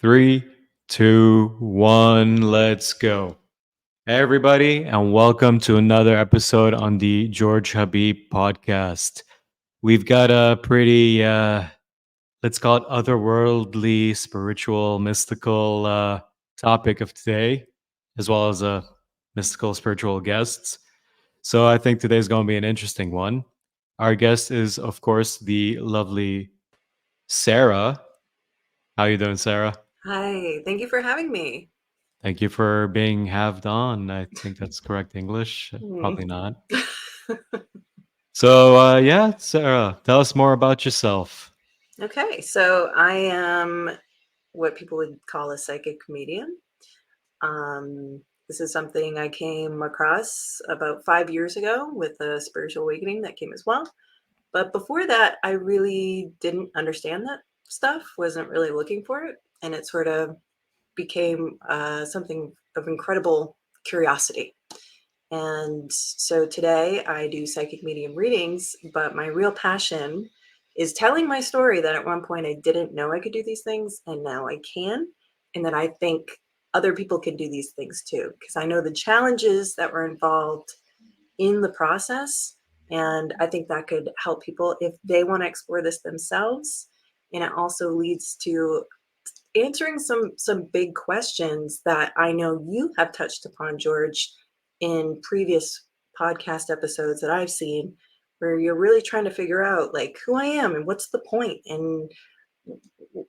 Three, two, one, let's go. Hey, everybody, and welcome to another episode on the George Habib podcast. We've got a pretty, let's call it otherworldly, spiritual, mystical topic of today, as well as mystical, spiritual guests. So I think today's going to be an interesting one. Our guest is, of course, the lovely Sarah. How you doing, Sarah? Hi, thank you for having me. Thank you for being halved on. I think that's correct English. Hmm. Probably not. So, yeah, Sarah, tell us more about yourself. Okay, so I am what people would call a psychic medium. This is something I came across about 5 years ago with a spiritual awakening that came as well. But before that, I really didn't understand that stuff, wasn't really looking for it. And it sort of became something of incredible curiosity. And so today I do psychic medium readings, but my real passion is telling my story that at one point I didn't know I could do these things and now I can. And that I think other people can do these things too, because I know the challenges that were involved in the process. And I think that could help people if they want to explore this themselves. And it also leads to answering some big questions that I know you have touched upon, George, in previous podcast episodes that I've seen, where you're really trying to figure out like who I am and what's the point and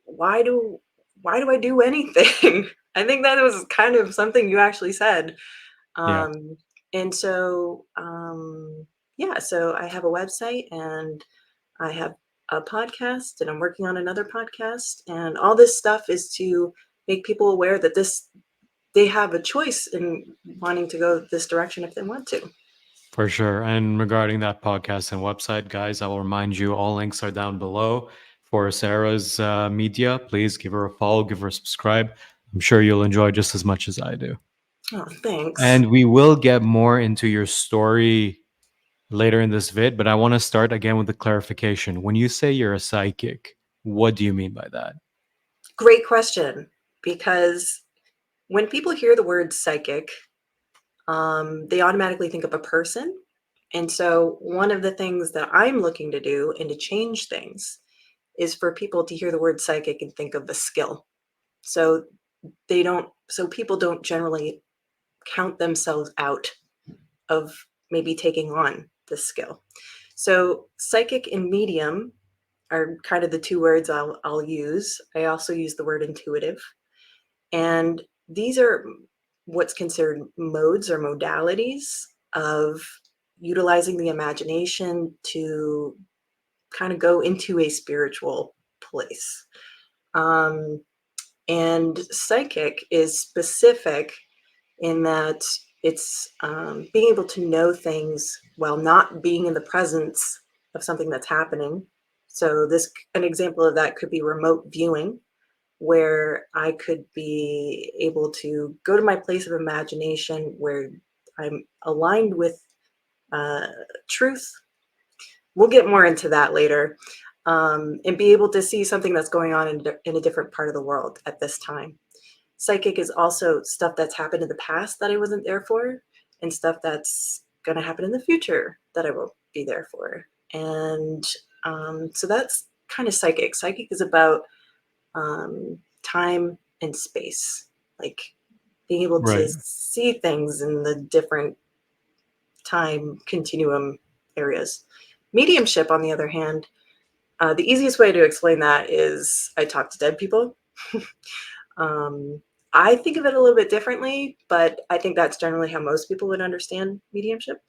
why do why do I do anything? I think that was kind of something you actually said. Yeah, Um, and so yeah, so I have a website and I have a podcast and I'm working on another podcast. And all this stuff is to make people aware that they have a choice in wanting to go this direction if they want to. for sure. And regarding that podcast and website, guys, I will remind you all links are down below for Sarah's media. Please give her a follow, give her a subscribe. I'm sure you'll enjoy just as much as I do. Oh, thanks. And we will get more into your story later in this vid, but I want to start again with the clarification. When you say you're a psychic, what do you mean by that? Great question. Because when people hear the word psychic, they automatically think of a person. And so, one of the things that I'm looking to do and to change things is for people to hear the word psychic and think of the skill. So so people don't generally count themselves out of maybe taking on this skill. So, psychic and medium are kind of the two words I'll use. I also use the word intuitive. And these are what's considered modes or modalities of utilizing the imagination to kind of go into a spiritual place. Um, and psychic is specific in that it's being able to know things while not being in the presence of something that's happening. So an example of that could be remote viewing, where I could be able to go to my place of imagination where I'm aligned with truth. We'll get more into that later. And be able to see something that's going on in a different part of the world at this time. Psychic is also stuff that's happened in the past that I wasn't there for, and stuff that's going to happen in the future that I will be there for. And so that's kind of psychic. Psychic is about time and space, like being able to Right. see things in the different time continuum areas. Mediumship, on the other hand, the easiest way to explain that is I talk to dead people. um, I think of it a little bit differently, but I think that's generally how most people would understand mediumship.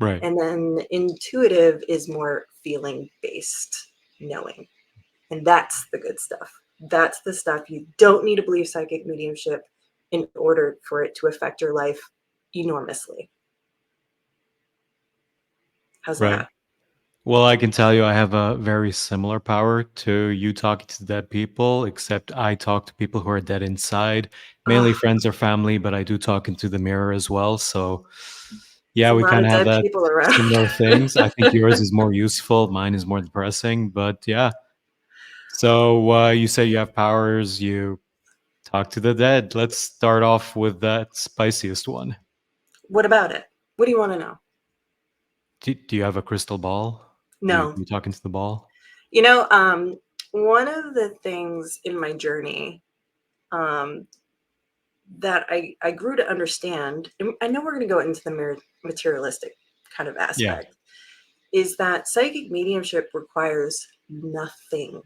Right. And then intuitive is more feeling based knowing. And that's the good stuff. That's the stuff you don't need to believe psychic mediumship in order for it to affect your life enormously. How's Right. that? Well, I can tell you I have a very similar power to you talking to dead people, except I talk to people who are dead inside, mainly Oh, friends or family, but I do talk into the mirror as well. So, there's yeah, a we lot kind of of have dead that people around. similar things. I think yours is more useful, mine is more depressing, but yeah. So, you say you have powers, you Talk to the dead. Let's start off with that spiciest one. What about it? What do you want to know? Do you have a crystal ball? No. You talking to the ball? You know, one of the things in my journey um, that I grew to understand, and I know we're going to go into the materialistic kind of Yeah. aspect, is that psychic mediumship requires nothing,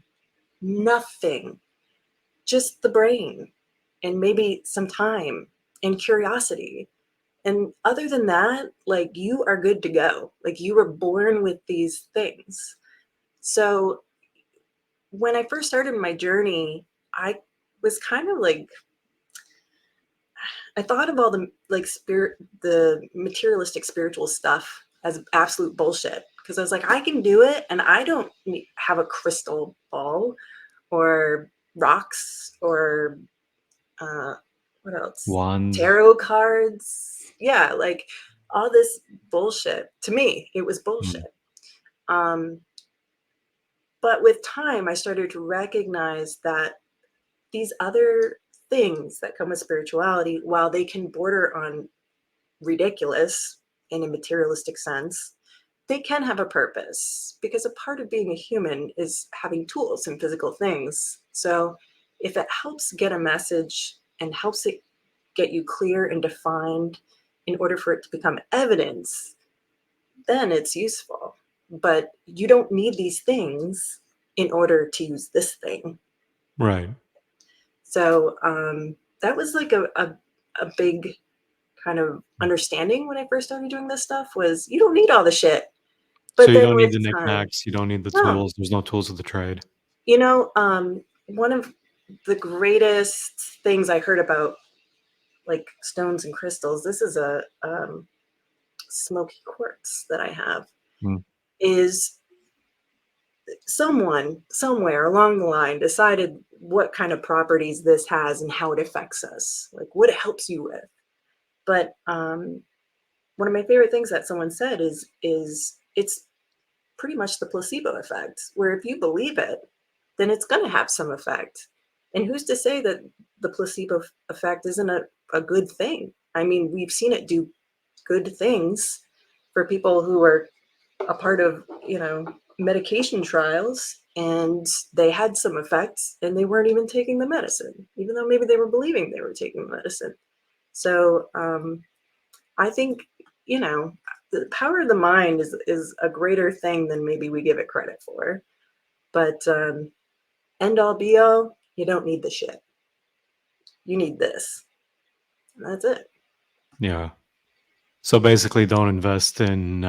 nothing, just the brain and maybe some time and curiosity. And other than that, like you are good to go. Like you were born with these things. So when I first started my journey, I was kind of like, I thought of all the like the materialistic spiritual stuff as absolute bullshit because I was like, I can do it, and I don't have a crystal ball or rocks or uh, what else? Wand. Tarot cards. Yeah, like all this bullshit. To me, it was Mm. bullshit. Um, but with time, I started to recognize that these other things that come with spirituality, while they can border on ridiculous in a materialistic sense, they can have a purpose because a part of being a human is having tools and physical things. So if it helps get a message and helps it get you clear and defined in order for it to become evidence, then it's useful. But you don't need these things in order to use this thing. Right. So that was like a big kind of understanding when I first started doing this stuff was you don't need all the shit. So But you then don't with need the time, knickknacks. You don't need the no, tools. There's no tools of the trade. you know, one of the greatest things I heard about like stones and crystals, this is a smoky quartz that I have, Mm. is someone somewhere along the line decided what kind of properties this has and how it affects us, like what it helps you with. But one of my favorite things that someone said is it's pretty much the placebo effect, where if you believe it, then it's going to have some effect. And who's to say that the placebo effect isn't a good thing? I mean, we've seen it do good things for people who are a part of, medication trials, and they had some effects and they weren't even taking the medicine, even though maybe they were believing they were taking the medicine. So I think, you know, the power of the mind is a greater thing than maybe we give it credit for. But end all be all, you don't need the shit. You need this. And that's it. Yeah. So basically, don't invest in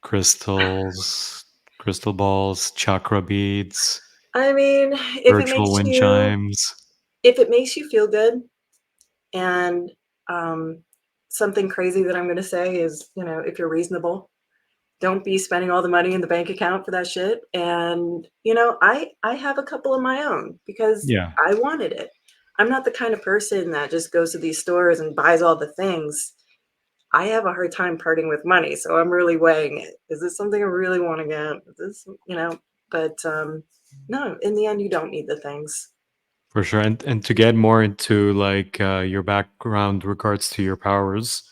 crystals, crystal balls, chakra beads, I mean, virtual wind chimes. if it makes you feel good, and um, something crazy that I'm going to say is, if you're reasonable, don't be spending all the money in the bank account for that shit. And I have a couple of my own because Yeah, I wanted it. I'm not the kind of person that just goes to these stores and buys all the things. I have a hard time parting with money, so I'm really weighing it. Is this something I really want to get? Is this, but no, in the end you don't need the things. for sure. And to get more into like your background regards to your powers,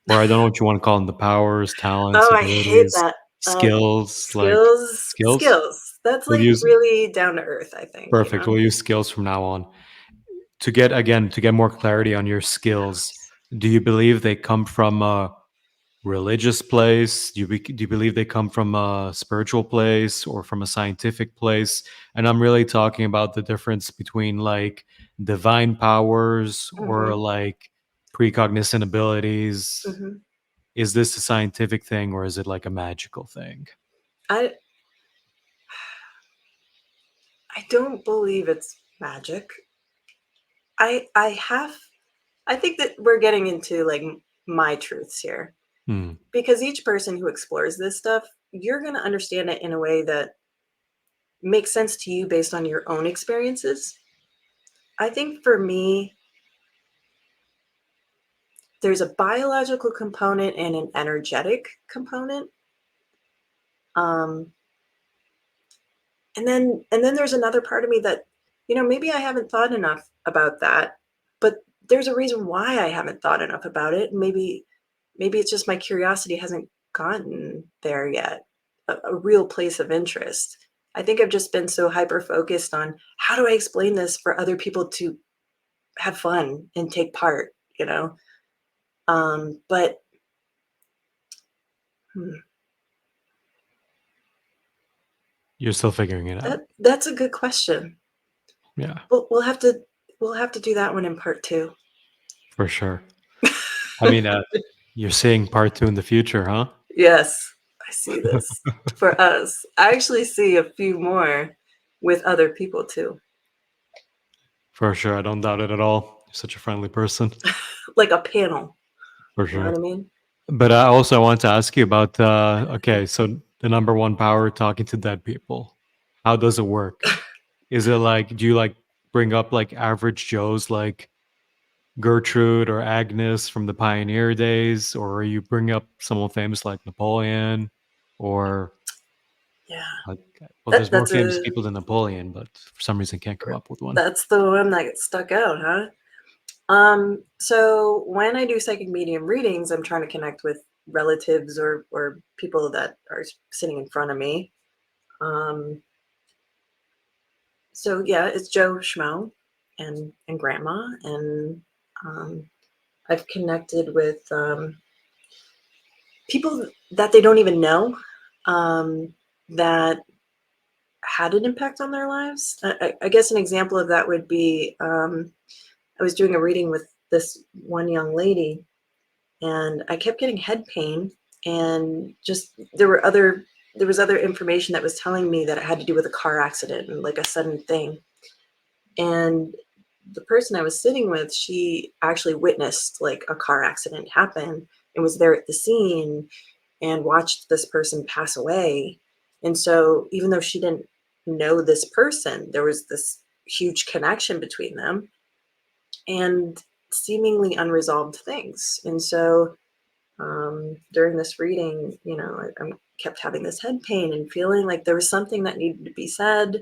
or I don't know what you want to call them, the powers, talents, Oh, I hate abilities, that. skills, like Skills, skills. skills. That's We'll like use really down to earth, I think. perfect. We'll use skills from now on. To get more clarity on your skills, do you believe they come from a religious place? Do you believe they come from a spiritual place or from a scientific place? And I'm really talking about the difference between like divine powers or Hmm. like precognizant abilities. Hmm. Is this a scientific thing or is it like a magical thing? I I don't believe it's magic. I have I think that we're getting into like my truths here Hmm. because each person who explores this stuff, you're going to understand it in a way that makes sense to you based on your own experiences. I think for me, there's a biological component and an energetic component. Um, and then there's another part of me that, maybe I haven't thought enough about that. there's a reason why I haven't thought enough about it. Maybe it's just my curiosity hasn't gotten there yet, a real place of interest. I think I've just been so hyper focused on how do I explain this for other people to have fun and take part, you know? But hmm, You're still figuring it out. that's a good question. Yeah, We'll have to do that one in part two. for sure. I mean, you're seeing part two in the future, huh? Yes, I see this for us. I actually see a few more with other people too, For sure. I don't doubt it at all. You're such a friendly person. like a panel. For You know what sure. I mean? But I also want to ask you about okay, so the number one power, talking to dead people. How does it work? Is it like, do you like bring up like average Joes like Gertrude or Agnes from the pioneer days, or you bring up someone famous like Napoleon, or Yeah, like, well, that there's more that's famous a people than Napoleon, but for some reason can't come up with one. that's the one that stuck out, huh? So when I do psychic medium readings, I'm trying to connect with relatives or people that are sitting in front of me. Um, so yeah, it's Joe Schmo and Grandma, and um, I've connected with people that they don't even know that had an impact on their lives. I guess an example of that would be I was doing a reading with this one young lady, and I kept getting head pain, and just there was other information that was telling me that it had to do with a car accident and like a sudden thing. And the person I was sitting with, she actually witnessed like a car accident happen and was there at the scene and watched this person pass away. And so even though she didn't know this person, there was this huge connection between them and seemingly unresolved things. And so during this reading, I kept having this head pain and feeling like there was something that needed to be said.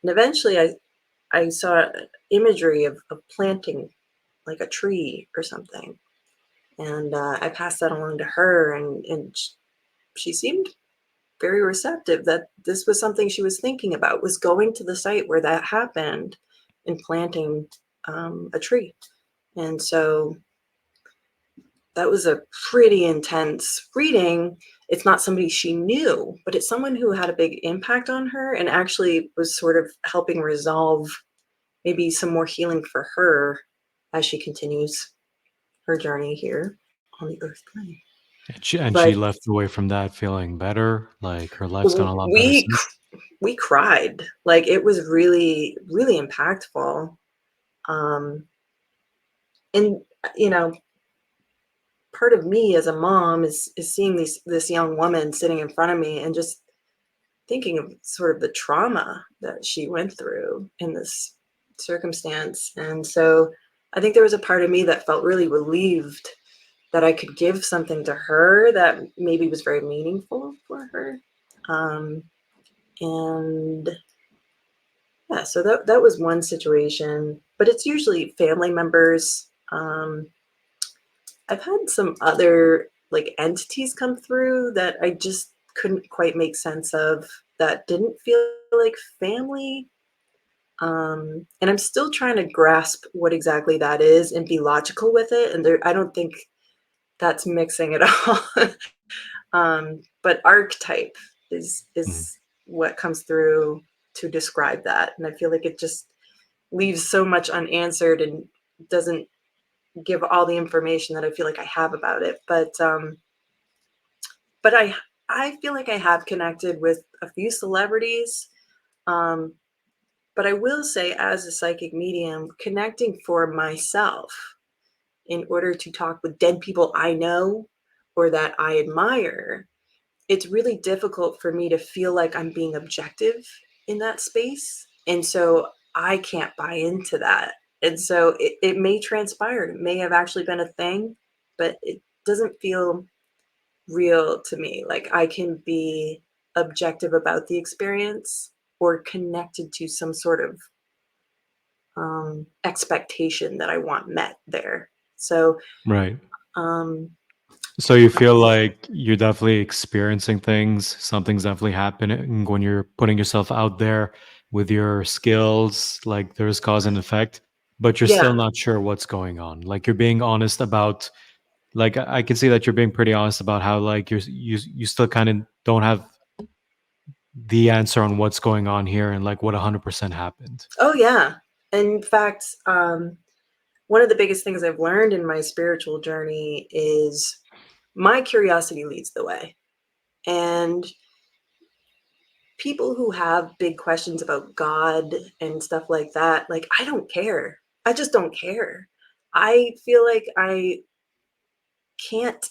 And eventually I saw imagery of planting like a tree or something. And I passed that along to her, and she seemed very receptive that this was something she was thinking about, was going to the site where that happened and planting a tree. And so that was a pretty intense reading. It's not somebody she knew, but it's someone who had a big impact on her and actually was sort of helping resolve maybe some more healing for her as she continues her journey here on the earth plane. And she But left away from that feeling better. Like her life's gone a lot better we since. we cried. Like it was really really impactful. Um and you know, part of me as a mom is seeing this young woman sitting in front of me and just thinking of sort of the trauma that she went through in this circumstance. And so I think there was a part of me that felt really relieved that I could give something to her that maybe was very meaningful for her. Um, and yeah, so that was one situation, but it's usually family members. I've had some other like entities come through that I just couldn't quite make sense of, that didn't feel like family. And I'm still trying to grasp what exactly that is and be logical with it. And I don't think that's mixing it all. But archetype is Mhm. is what comes through to describe that, and I feel like it just leaves so much unanswered and doesn't give all the information that I feel like I have about it. But I feel like I have connected with a few celebrities. Um, but I will say, as a psychic medium, connecting for myself in order to talk with dead people I know or that I admire, it's really difficult for me to feel like I'm being objective in that space. And so I can't buy into that. And so it may transpire, it may have actually been a thing, but it doesn't feel real to me. Like I can be objective about the experience or connected to some sort of expectation that I want met there. So, Right. um, So you feel like you're definitely experiencing things. Something's definitely happening when you're putting yourself out there with your skills. Like there's cause and effect, but you're still yeah. not sure what's going on. Like you're being honest about. Like I can see that you're being pretty honest about how like you still kind of don't have the answer on what's going on here and like what 100% happened. Oh, yeah. In fact, one of the biggest things I've learned in my spiritual journey is my curiosity leads the way. And people who have big questions about God and stuff like that, like, I don't care. I just don't care. I feel like I can't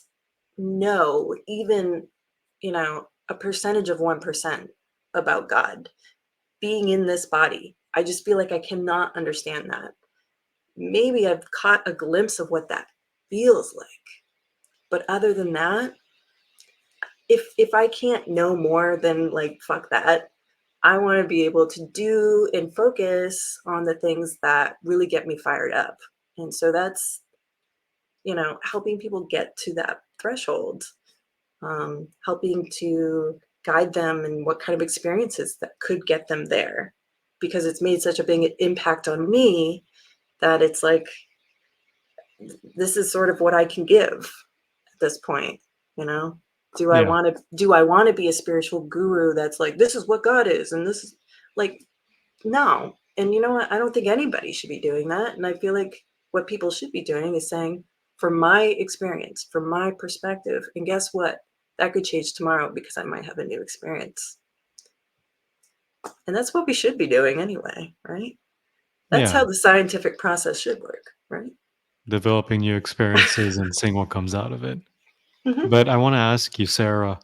know even, a percentage of 1% about God being in this body. I just feel like I cannot understand that. Maybe I've caught a glimpse of what that feels like. But other than that, if I can't know more than like fuck that, I want to be able to do and focus on the things that really get me fired up. And so that's, helping people get to that threshold, helping to guide them and what kind of experiences that could get them there. Because it's made such a big impact on me that it's like, this is sort of what I can give at this point, you know? Yeah. Do I want to be a spiritual guru that's like, this is what God is and this is like, no. And you know what? I don't think anybody should be doing that. And I feel like what people should be doing is saying, from my experience, from my perspective, and guess what? That could change tomorrow because I might have a new experience. And that's what we should be doing anyway, right? That's Yeah. how the scientific process should work, right? Developing new experiences and seeing what comes out of it. Hmm. But I want to ask you, Sarah,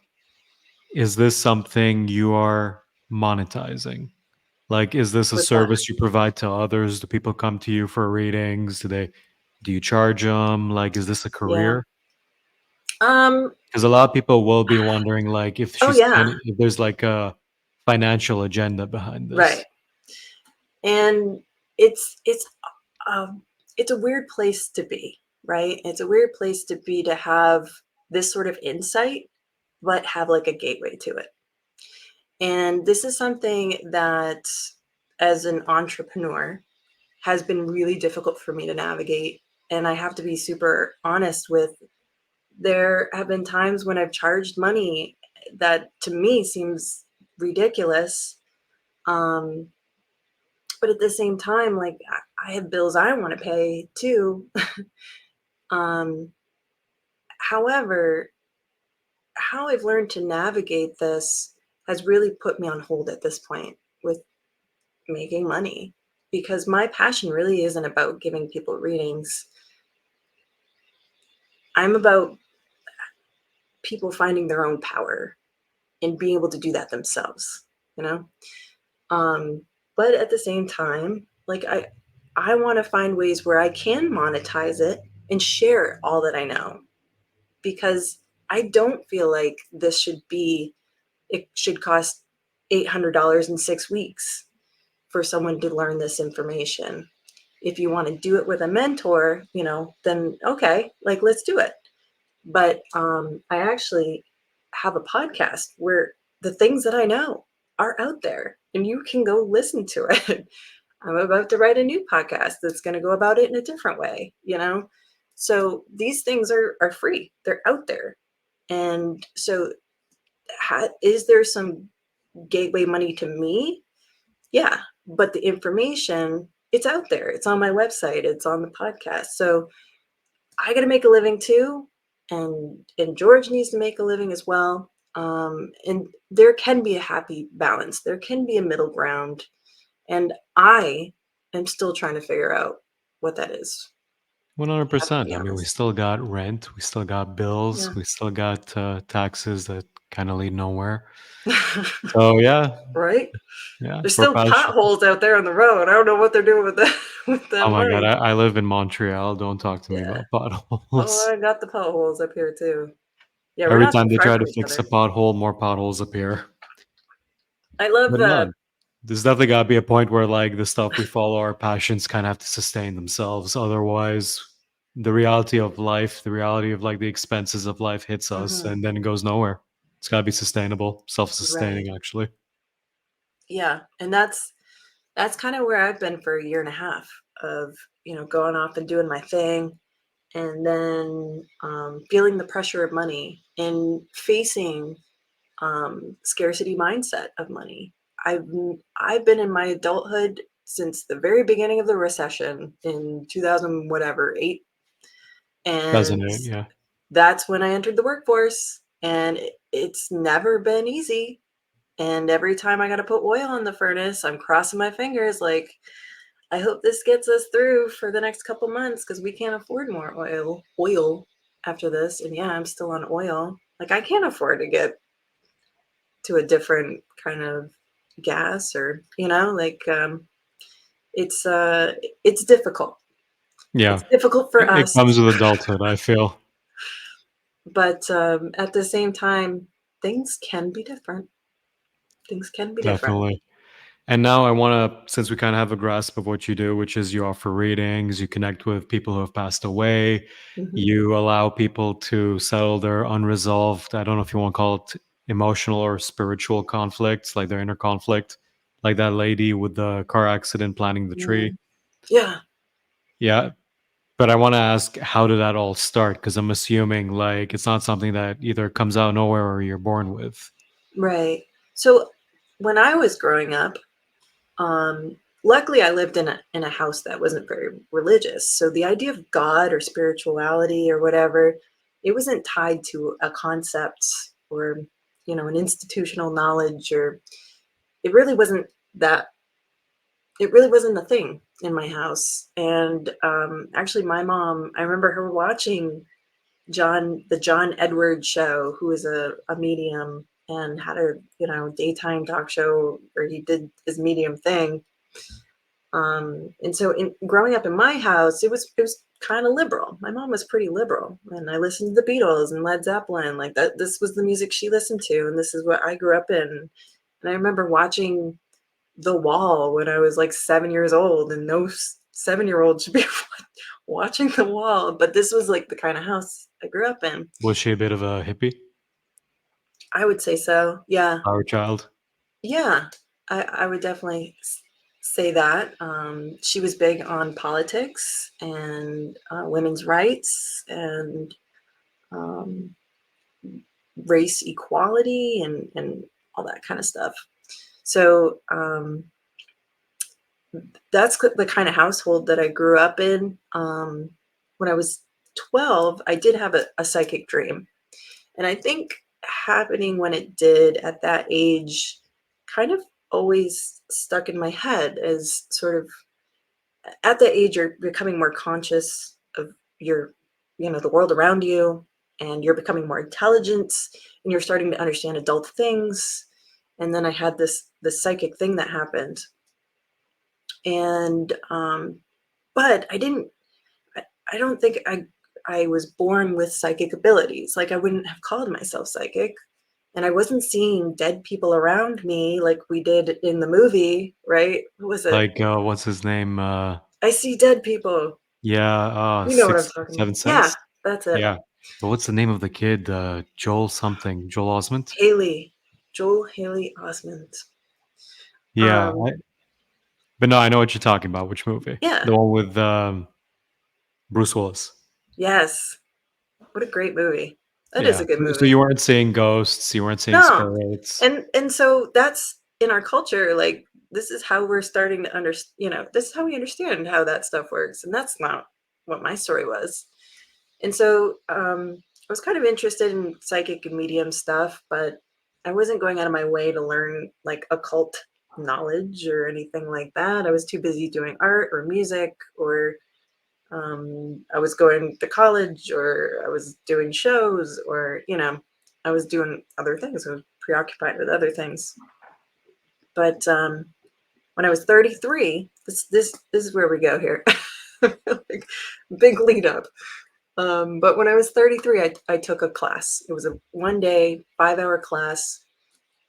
is this something you are monetizing? Like, is this a What's that? service you provide to others? Do people come to you for readings? Do you charge them? Like, is this a Yeah. career? Um, Because a lot of people will be wondering, like, oh yeah, if there's like a financial agenda behind this. right. And it's it's um it's a weird place to be, right? It's a weird place to be to have this sort of insight, but have like a gateway to it. And this is something that as an entrepreneur has been really difficult for me to navigate. And I have to be super honest with, there have been times when I've charged money that to me seems ridiculous. Um, but at the same time, like I have bills I want to pay too. um, However, how I've learned to navigate this has really put me on hold at this point with making money, because my passion really isn't about giving people readings. I'm about people finding their own power and being able to do that themselves, you know? Um, but at the same time, like I want to find ways where I can monetize it and share all that I know, because I don't feel like this should be, it should cost $800 in 6 weeks for someone to learn this information. If you want to do it with a mentor, then okay, like let's do it. But I actually have a podcast where the things that I know are out there and you can go listen to it. I'm about to write a new podcast that's going to go about it in a different way, you know? So these things are free, they're out there. And so, is there some gateway money to me? Yeah. But the information, it's out there, it's on my website, it's on the podcast. So I got to make a living too, and George needs to make a living as well. And there can be a happy balance. There can be a middle ground, and I am still trying to figure out what that is. I have to 100%. be I mean, we honest. still got rent, we still got bills, Yeah. we still got taxes that kind of lead nowhere. So yeah, Right. yeah, There's we're still passionate. potholes out there on the road. I don't know what they're doing with that with that Oh my god, money. I live in Montreal. Don't talk to me Yeah. about Oh, potholes. I got the potholes up here too. Yeah, we're Every not time too they far try to from each fix a other. pothole, more potholes appear. I love But no, There's definitely got to be a point where like the stuff we follow, our passions kind of have to sustain themselves. Otherwise, the reality of life, the reality of like the expenses of life hits us Hmm. and then it goes nowhere. It's got to be sustainable, Right. self-sustaining actually. Yeah. And that's kind of where I've been for a year and a half of, going off and doing my thing, and then feeling the pressure of money and facing scarcity mindset of money. I've I've been in my adulthood since the very beginning of the recession in 2000 whatever 8, and Resonate, yeah. that's when I entered the workforce, and it's never been easy. And every time I got to put oil in the furnace, I'm crossing my fingers like, I hope this gets us through for the next couple months because we can't afford more oil after this. And yeah, I'm still on oil. Like I can't afford to get to a different kind of gas, or like it's it's difficult. Yeah. It's difficult for It us, comes with adulthood, I feel. but at the same time, things can be different. Things can be different. Definitely. And now I want to, since we kind of have a grasp of what you do, which is you offer readings, you connect with people who have passed away, Hmm. you allow people to settle their unresolved, I don't know if you want to call it emotional or spiritual conflicts, like their inner conflict, like that lady with the car accident planting the tree. Mm. Yeah. Yeah. But I want to ask, how did that all start? Because I'm assuming like it's not something that either comes out of nowhere or you're born with. Right. So when I was growing up, luckily I lived in a house that wasn't very religious. So the idea of God or spirituality or whatever, it wasn't tied to a concept or an institutional knowledge, or it really wasn't that it really wasn't a thing in my house. And actually my mom, I remember her watching the John Edwards show, who is a medium and had a daytime talk show where he did his medium thing. And so, in growing up in my house, it was kind of liberal. My mom was pretty liberal, and I listened to the Beatles and Led Zeppelin. Like that, this was the music she listened to, and this is what I grew up in. And I remember watching The Wall when I was like 7 years old, and no 7-year-old should be watching The Wall. But this was like the kind of house I grew up in. Was she a bit of a hippie, I would say so. Yeah. flower child? Yeah. I would definitely say that. She was big on politics and women's rights and um, race equality and all that kind of stuff. So that's the kind of household that I grew up in. When I was 12, I did have a psychic dream. And I think happening when it did at that age kind of always stuck in my head as sort of, at that age you're becoming more conscious of your the world around you, and you're becoming more intelligent, and you're starting to understand adult things. And then I had this psychic thing that happened, and but I don't think I was born with psychic abilities. Like I wouldn't have called myself psychic, and I wasn't seeing dead people around me like we did in the movie, right? What was it? Like, what's his name? I see dead people. Yeah, You know what I'm Six talking about. Seven Yeah, Sense. that's it. Yeah. But what's the name of the kid? Joel something. Joel Osment? Haley, Joel Haley Osment. Yeah. Um, But no, I know what you're talking about. Which movie? yeah, The one with Bruce Willis. yes. What a great movie. That is Yeah. a good So movie. you weren't seeing ghosts, you weren't seeing No, spirits. and so that's in our culture. Like this is how we're starting to understand. This is how we understand how that stuff works, and that's not what my story was. And so I was kind of interested in psychic and medium stuff, but I wasn't going out of my way to learn like occult knowledge or anything like that. I was too busy doing art or music, or I was going to college, or I was doing shows, or I was doing other things. I was preoccupied with other things. But when I was 33, this is where we go here. Like, big lead up. But when I was 33, I took a class. It was a 1 day, 5-hour class,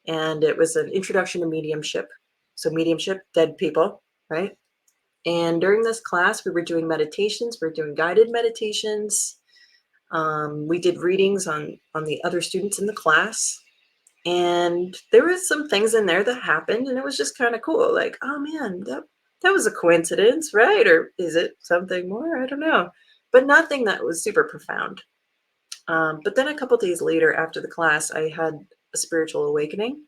and it was an introduction to mediumship. So mediumship, dead people, right? And during this class, we were doing meditations. We were doing guided meditations. We did readings on the other students in the class, and there was some things in there that happened, and it was just kind of cool. Like, oh man, that was a coincidence, right? Or is it something more? I don't know, but nothing that was super profound. But then a couple days later, after the class, I had a spiritual awakening,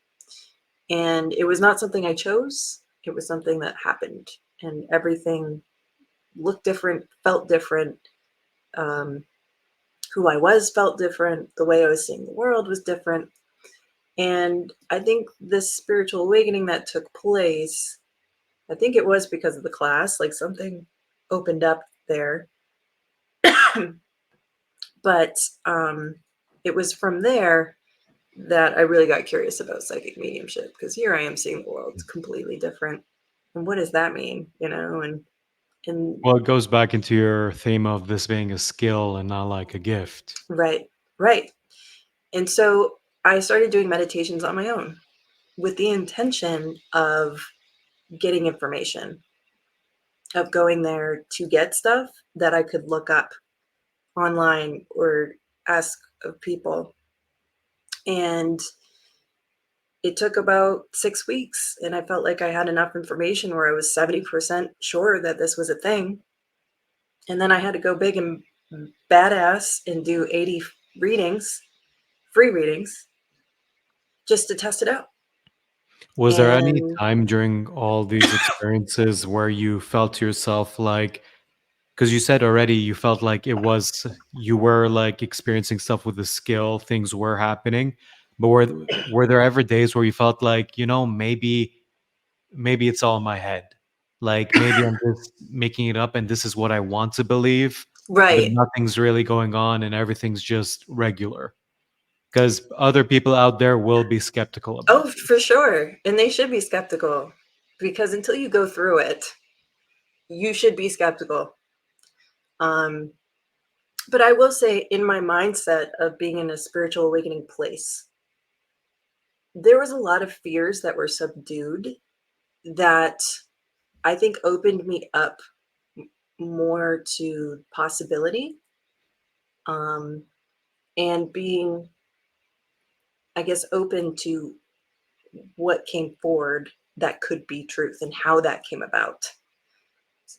and it was not something I chose. It was something that happened, and everything looked different, felt different. Um, who I was felt different. The way I was seeing the world was different. And I think this spiritual awakening that took place, I think it was because of the class, like something opened up there. But it was from there that I really got curious about psychic mediumship, because here I am seeing the world completely different. And what does that mean? And Well, it goes back into your theme of this being a skill and not like a gift. right, right. And so I started doing meditations on my own with the intention of getting information, of going there to get stuff that I could look up online or ask of people. And it took about 6 weeks, and I felt like I had enough information where I was 70% sure that this was a thing. And then I had to go big and badass and do 80 readings, free readings, just to test it out. Was there any And time during all these experiences where you felt to yourself like, because you said already you felt like it was, you were like experiencing stuff with the skill, things were happening, but were there ever days where you felt like, maybe it's all in my head, like maybe I'm just making it up and this is what I want to believe, but right. nothing's really going on and everything's just regular? Because other people out there will be skeptical about Oh, for this. sure. And they should be skeptical, because until you go through it, you should be skeptical. Um, but I will say, in my mindset of being in a spiritual awakening place, there was a lot of fears that were subdued that I think opened me up more to possibility, um, and being, I guess, open to what came forward that could be truth and how that came about.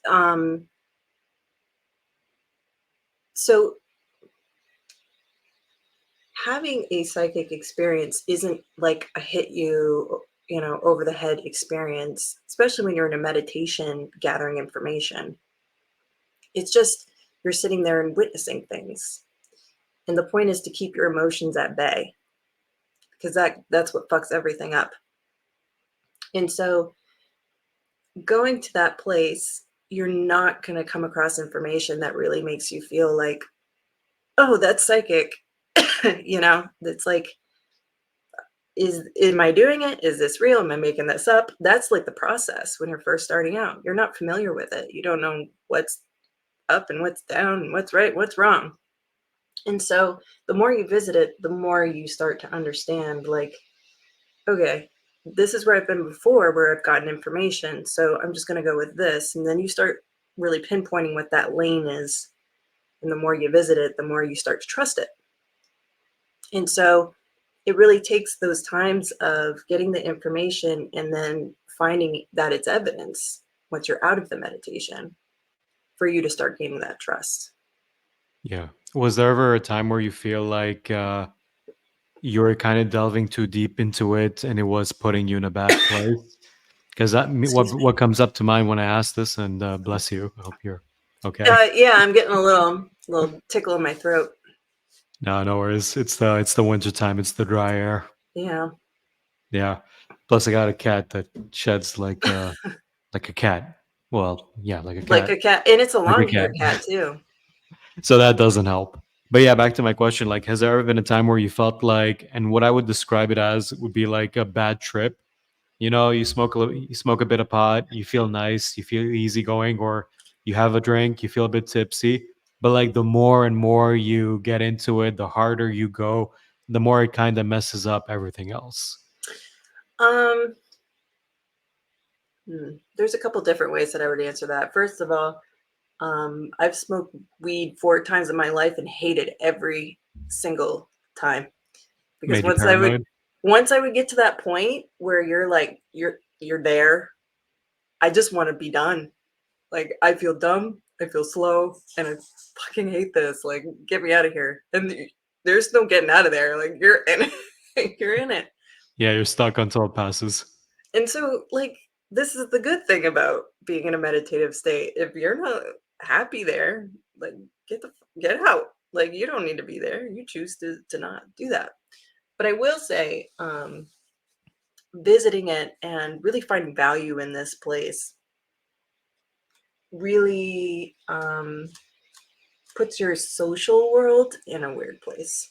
Um, so having a psychic experience isn't like a hit you, over the head experience, especially when you're in a meditation gathering information. It's just you're sitting there and witnessing things. And the point is to keep your emotions at bay, because that's what fucks everything up. And so going to that place, you're not going to come across information that really makes you feel like, oh, that's psychic. It's like, am I doing it? Is this real? Am I making this up? That's like the process when you're first starting out. You're not familiar with it. You don't know what's up and what's down and what's right, what's wrong. And so the more you visit it, the more you start to understand, like, okay, this is where I've been before, where I've gotten information. So I'm just going to go with this. And then you start really pinpointing what that lane is. And the more you visit it, the more you start to trust it. And so it really takes those times of getting the information and then finding that it's evidence once you're out of the meditation for you to start gaining that trust. Yeah. Was there ever a time where you feel like you were kind of delving too deep into it and it was putting you in a bad place? Because Excuse me. what comes up to mind when I ask this, and bless you, I hope you're okay. Yeah, I'm getting a little tickle in my throat. No, no worries. It's the winter time. It's the dry air. Yeah, Yeah. Plus, I got a cat that sheds like a cat. Well, yeah, like a like cat, a cat, and it's a like a long cat. haired cat too. So that doesn't help. But yeah, back to my question. Like, has there ever been a time where you felt like, and what I would describe it as would be like a bad trip? You smoke a bit of pot, you feel nice, you feel easygoing, or you have a drink, you feel a bit tipsy. But like the more and more you get into it, the harder you go, the more it kind of messes up everything else. Um, There's a couple different ways that I would answer that. First of all, I've smoked weed 4 times in my life and hated every single time because Made you paranoid? once I would get to that point where you're like you're there, I just want to be done. Like I feel dumb, I feel slow, and I fucking hate this. Like get me out of here. And there's no getting out of there. Like you're in it. You're in it. Yeah, you're stuck until it passes. And so like this is the good thing about being in a meditative state. If you're not happy there, like get the get out. Like you don't need to be there. You choose to not do that. But I will say, visiting it and really finding value in this place really puts your social world in a weird place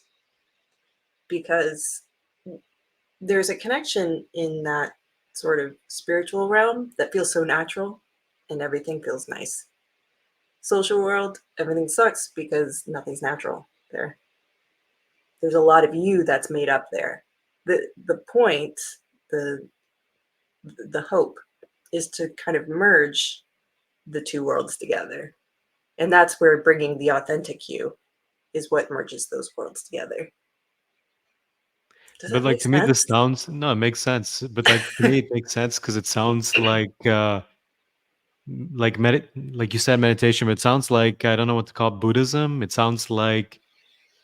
because there's a connection in that sort of spiritual realm that feels so natural and everything feels nice. Social world, everything sucks because nothing's natural there. There's a lot of you that's made up there. The point, the the hope is to kind of merge the two worlds together. And that's where bringing the authentic you is what merges those worlds together. Does But that like make to me, this sense? sounds no, it makes sense. But like to me, it makes sense because it sounds like you said, meditation. But it sounds like I don't know what to call Buddhism. It sounds like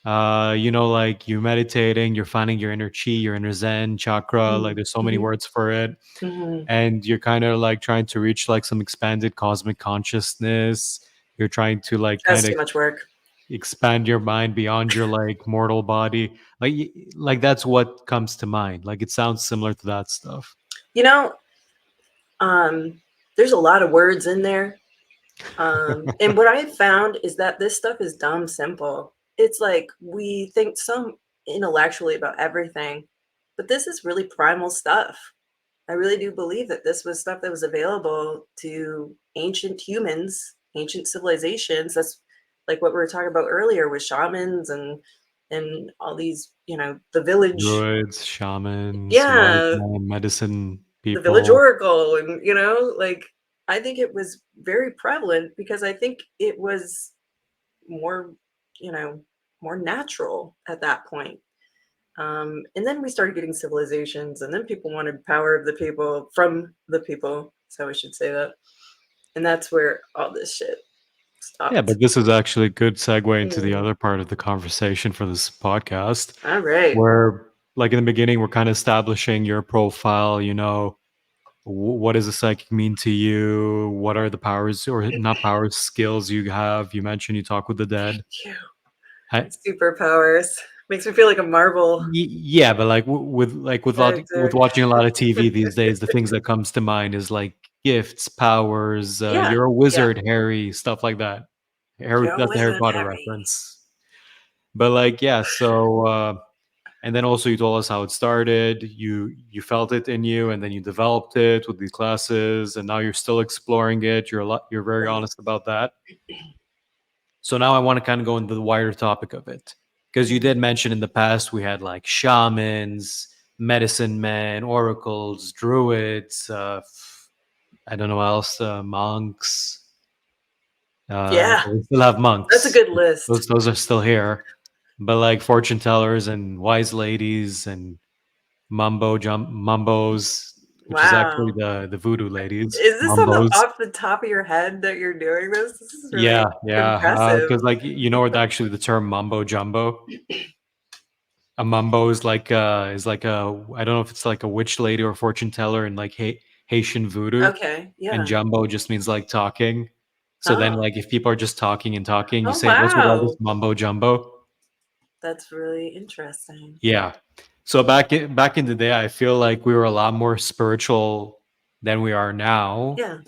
like you're meditating, you're finding your inner chi, your inner Zen chakra. Like there's so many Mm-hmm. words for it, Mm-hmm. and you're kind of like trying to reach like some expanded cosmic consciousness. You're trying to like kind That's of too much work. expand your mind beyond your like mortal body. Like that's what comes to mind. Like it sounds similar to that stuff. You know, there's a lot of words in there. And what I've found is that this stuff is dumb simple. It's like we think so intellectually about everything, but this is really primal stuff. I really do believe that this was stuff that was available to ancient humans, ancient civilizations. That's like what we were talking about earlier with shamans and all these, the village, Druids, shamans, wise yeah, men, medicine the village people. oracle, and like I think it was very prevalent because I think it was more, you know, more natural at that point. And then we started getting civilizations, and then people wanted power of the people from the people. So I should say that. And that's where all this shit Yeah, stopped. but this is actually a good segue into the Mm. other part of the conversation for this podcast, All right. where, like in the beginning, we're kind of establishing your profile. What does a psychic mean to you? What are the powers or not powers, skills you have? You mentioned you talk with the dead. Phew. I, Superpowers. Makes me feel like a Marvel yeah, but like with character. watching a lot of TV these days, the things that comes to mind is like gifts, powers. Yeah. You're a Yeah. wizard, Harry, stuff like that. Harry, You're a that's the Harry wizard, Potter Harry. reference. But like, yeah. So, and then also you told us how it started. You felt it in you, and then you developed it with the classes, and now you're still exploring it. You're very Right. honest about that. So now I want to kind of go into the wider topic of it. Because you Mm. did mention in the past we had like shamans, medicine men, oracles, druids, I don't know what else, monks. Yeah. We still have That's a monks. good list. Those are still here. But like fortune tellers and wise ladies and mumbos, which is actually Wow. the voodoo ladies, Is this on the mumbos. off the top of your head that you're doing this? This is Yeah, really yeah. impressive. Because like you know what actually the term mumbo jumbo. A mumbo is like a I don't know if it's like a witch lady or fortune teller in like Haitian voodoo, Okay, and yeah. jumbo just means like talking. So then, Oh. like if people are just talking and talking, you Oh, say what's with all this wow. mumbo jumbo? That's really interesting. Yeah. So back in the day, I feel like we were a lot more spiritual than we are now. Yeah.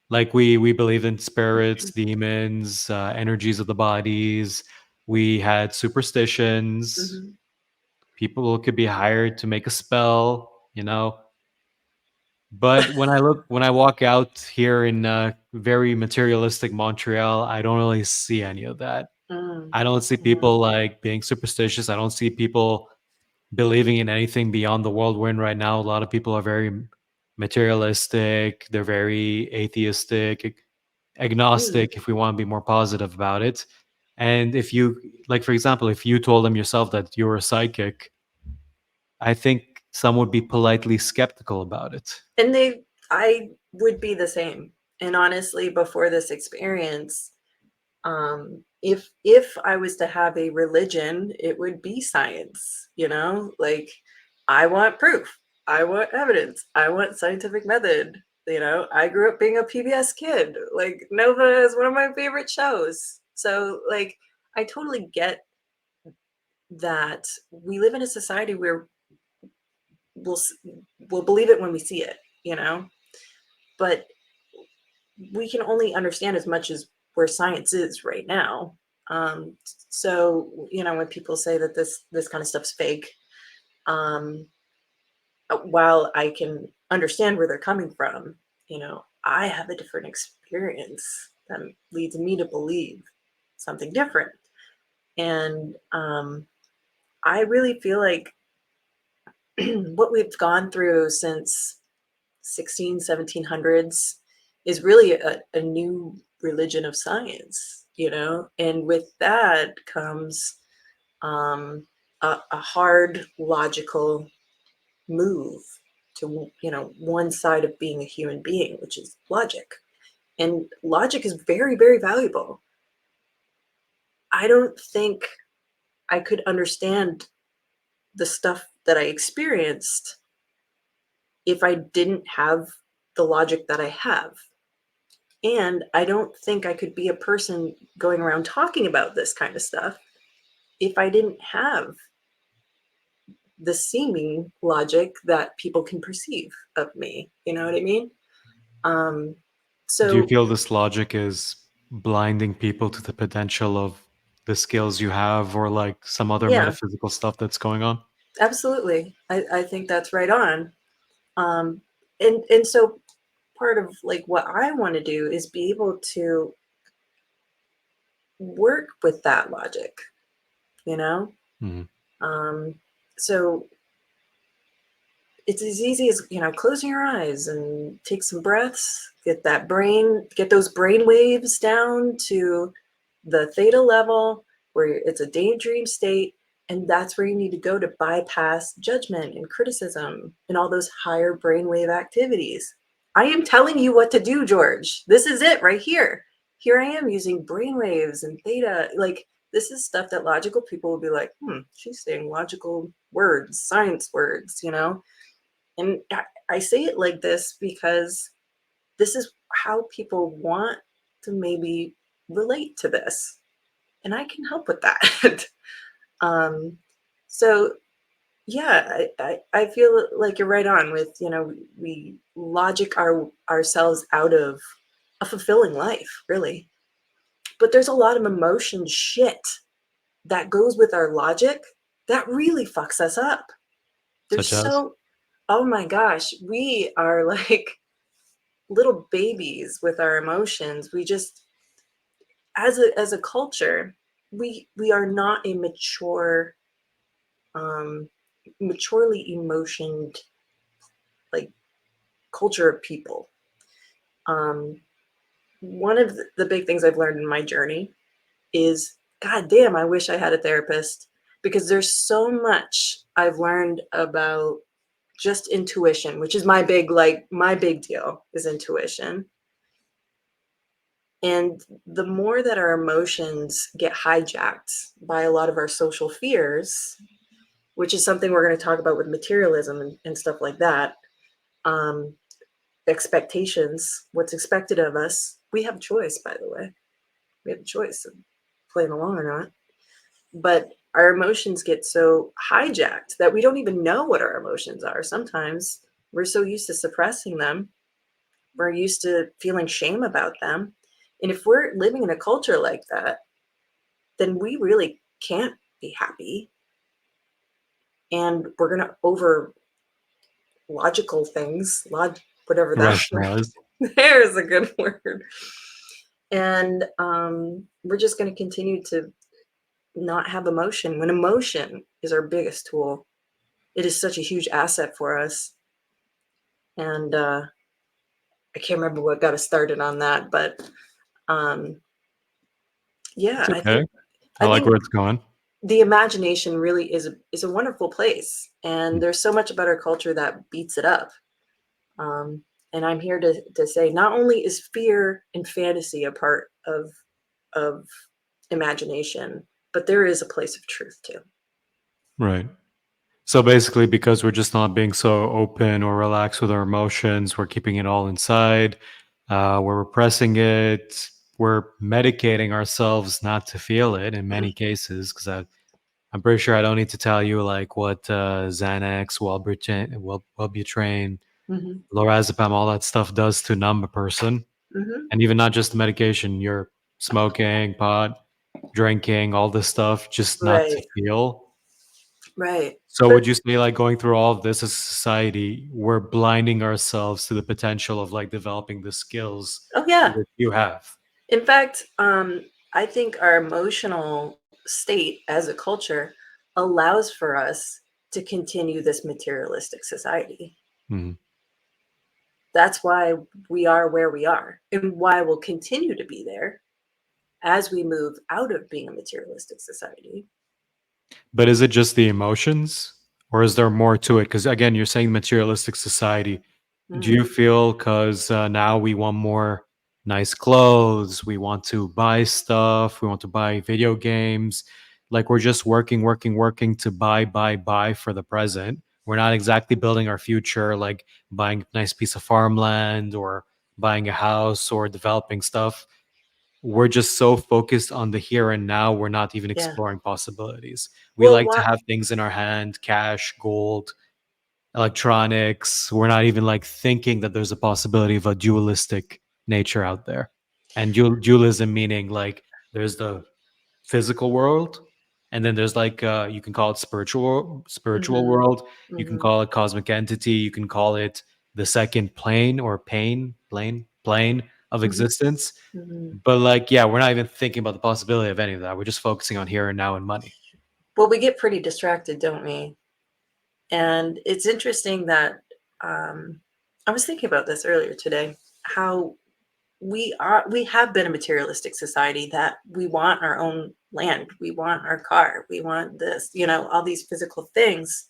Like we believed in spirits, demons, energies of the bodies. We had superstitions. Mhm. People could be hired to make a spell. But when I walk out here in very materialistic Montreal, I don't really see any of that. Mm, I don't see mhm. people like being superstitious. I don't see people believing in anything beyond the world we're in right now. A lot of people are very materialistic, they're very atheistic, Mm. agnostic, if we want to be more positive about it. And if you, like, for example, if you told them yourself that you're a psychic, I think some would be politely skeptical about it. And I would be the same. And honestly, before this experience, if I was to have a religion, it would be science. Like, I want proof, I want evidence, I want scientific method. I grew up being a PBS kid. Like, Nova is one of my favorite shows. So, like, I totally get that we live in a society where we'll we'll believe it when we see it. But we can only understand as much as where science is right now. So when people say that this kind of stuff's fake, um, while I can understand where they're coming from, I have a different experience that leads me to believe something different. And I really feel like what we've gone through since 1700s is really a new religion of science. And with that comes a hard logical move to one side of being a human being, which is logic. And logic is very, very valuable. I don't think I could understand the stuff that I experienced if I didn't have the logic that I have. And I don't think I could be a person going around talking about this kind of stuff if I didn't have the seeming logic that people can perceive of me. You know what I mean? Um, Do you so feel this logic is blinding people to the potential of the skills you have, or like some other yeah, metaphysical stuff that's going on? absolutely. I think that's right on. Um, and so part of like what I want to do is be able to work with that logic, you know? Mhm. Um, so it's as easy as closing your eyes and take some breaths, get those brain waves down to the theta level where it's a daydream state. And that's where you need to go to bypass judgment and criticism and all those higher brainwave activities. I am telling you what to do, George. This is it right here. Here I am using brainwaves and theta. Like, this is stuff that logical people will be like, she's saying logical words, science words. And I say it like this because this is how people want to maybe relate to this. And I can help with that. um, so, yeah, I feel like you're right on with, we logic ourselves out of a fulfilling life, really. But there's a lot of emotion shit that goes with our logic that really fucks us up. There's Such as? so, oh my gosh, we are like little babies with our emotions. We just, as a culture, we are not a um maturely emotioned, like, culture of people. um One of the big things I've learned in my journey is, god damn, I wish I had a therapist, because there's so much I've learned about just intuition, which is my big deal is intuition. And the more that our emotions get hijacked by a lot of our social fears, which is something we're going to talk about with materialism and stuff like that, um, expectations, what's expected of us, we have a choice, by the way. We have a choice of playing along or not. But our emotions get so hijacked that we don't even know what our emotions are. Sometimes we're so used to suppressing them, we're used to feeling shame about them. And if we're living in a culture like that, then we really can't be happy. And we're going to over logical things, whatever that word, Rationalized. there's a good word. And we're just going to continue to not have emotion when emotion is our biggest tool. It is such a huge asset for us. And I can't remember what got us started on that, but um, yeah, It's okay. I I like think where it's going. the imagination really is a wonderful place, and Mm. there's so much about our culture that beats it up. Um, and I'm here to say not only is fear and fantasy a part of imagination, but there is a place of truth too. Right. So basically, because we're just not being so open or relaxed with our emotions, we're keeping it all inside. We're repressing it. We're medicating ourselves not to feel it in many cases. Because I'm pretty sure I don't need to tell you like what Xanax, Wellbutrin, Hmm. lorazepam, all that stuff does to numb a person, Hmm. and even not just the medication. You're smoking pot, drinking, all this stuff, just not to Right, feel. right. So But would you say like going through all of this as a society, we're blinding ourselves to the potential of like developing the skills oh yeah, that you have? in fact, I think our emotional state as a culture allows for us to continue this materialistic society. Mhm. That's why we are where we are and why we'll continue to be there as we move out of being a materialistic society. But is it just the emotions or is there more to it? Because again, you're saying materialistic society. Do Mm, you feel because now we want more nice clothes, we want to buy stuff, we want to buy video games, like we're just working, working, working to buy for the present. We're not exactly building our future, like buying a nice piece of farmland or buying a house or developing stuff. We're just so focused on the here and now, we're not even yeah. exploring possibilities. We Well, like to what? have things in our hand, cash, gold, electronics. We're not even like thinking that there's a possibility of a dualistic nature out there. And dualism meaning like there's the physical world, and then there's like you can call it spiritual Hmm. world, you can Hmm. call it cosmic entity, you can call it the second plane or plane of Hmm. existence. Hmm. But like, yeah, we're not even thinking about the possibility of any of that. We're just focusing on here and now and money. Well, we get pretty distracted, don't we? And it's interesting that I was thinking about this earlier today. How we have been a materialistic society that we want our own land, we want our car, we want this, all these physical things.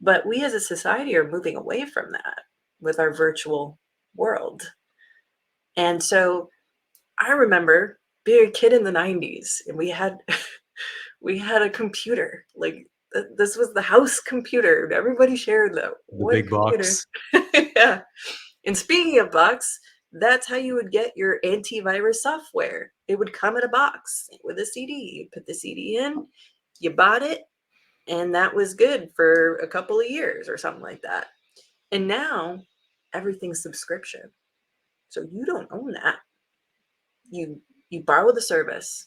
But we as a society are moving away from that with our virtual world. And so I remember being a kid in the 90s and we had we had a computer. Like this was the house computer. Everybody shared that The one big computer. box. Yeah. And speaking of box, that's how you would get your antivirus software. It would come in a box with a CD. You put the CD in, you bought it, and that was good for a couple of years or something like that. And now everything's subscription. So you don't own that. You borrow the service,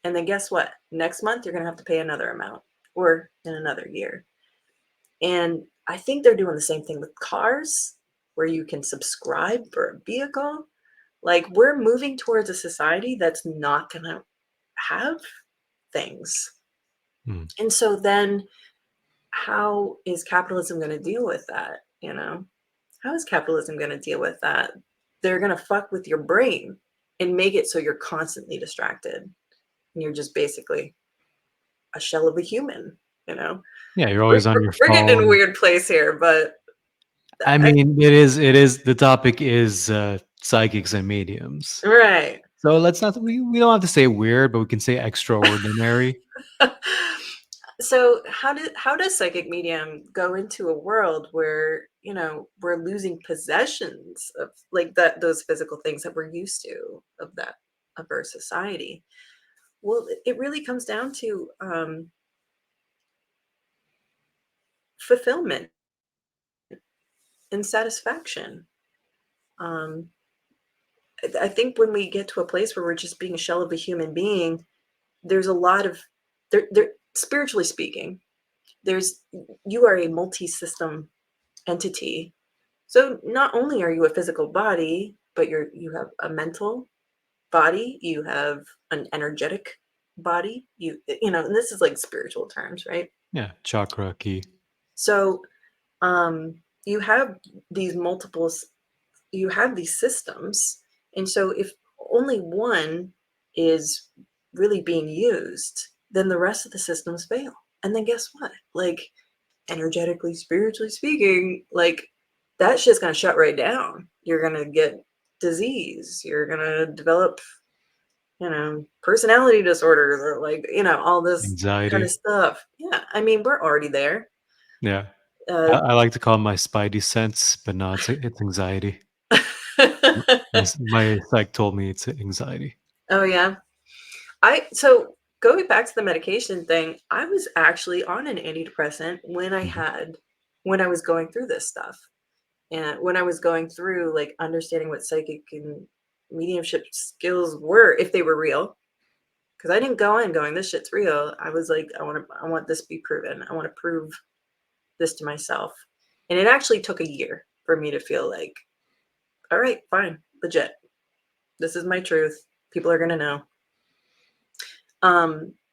and then guess what? Next month you're going to have to pay another amount or in another year. And I think they're doing the same thing with cars where you can subscribe for a vehicle. Like we're moving towards a society that's not going to have things. Hmm. And so then how is capitalism going to deal with that? How is capitalism going to deal with that? They're going to fuck with your brain and make it so you're constantly distracted and you're just basically a shell of a human, you know? Yeah, you're We're, always on your we're getting in a phone. weird place here, but I I, mean, it is the topic is psychics and mediums. right. So let's not we don't have to say weird, but we can say extraordinary. So how does psychic medium go into a world where we're losing possessions of like that those physical things that we're used to of our society? Well, it really comes down to fulfillment and satisfaction. Um, I think when we get to a place where we're just being a shell of a human being, there's a lot of there spiritually speaking, there's you are a multi-system entity. So not only are you a physical body, but you have a mental body, you have an energetic body, and this is like spiritual terms, right? Yeah, chakra key. So, um, you have these you have these systems, and so if only one is really being used, then the rest of the systems fail. And then guess what? Like, energetically, spiritually speaking, like, that shit's gonna shut right down. You're gonna get disease. You're gonna develop, personality disorders, or, like, all this kind of Anxiety. stuff. Yeah, I mean, we're already there. Yeah. Uh, I like to call 'em my spidey sense, but no, it's anxiety. My psych told me it's anxiety. oh yeah. So going back to the medication thing, I was actually on an antidepressant Mhm. when I was going through this stuff. And when I was going through, like, understanding what psychic and mediumship skills were, if they were real, because I didn't go in going, this shit's real. I was like, I want this to be proven. I want to prove this to myself. And it actually took a year for me to feel like, all right, fine, legit. This is my truth. People are gonna know.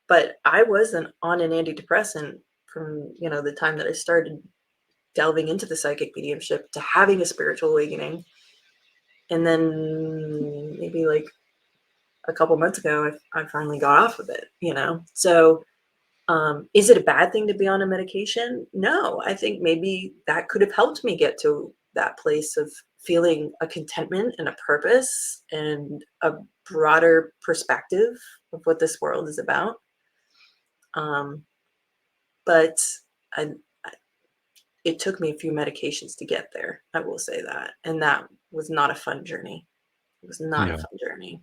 But I wasn't on an antidepressant from, the time that I started delving into the psychic mediumship to having a spiritual awakening. And then maybe like a couple months ago, I finally got off of it. So is it a bad thing to be on a medication? No, I think maybe that could have helped me get to that place of feeling a contentment and a purpose and a broader perspective of what this world is about. Um, but I, it took me a few medications to get there. I will say that, and that was not a fun journey. It was not a Yeah. fun journey.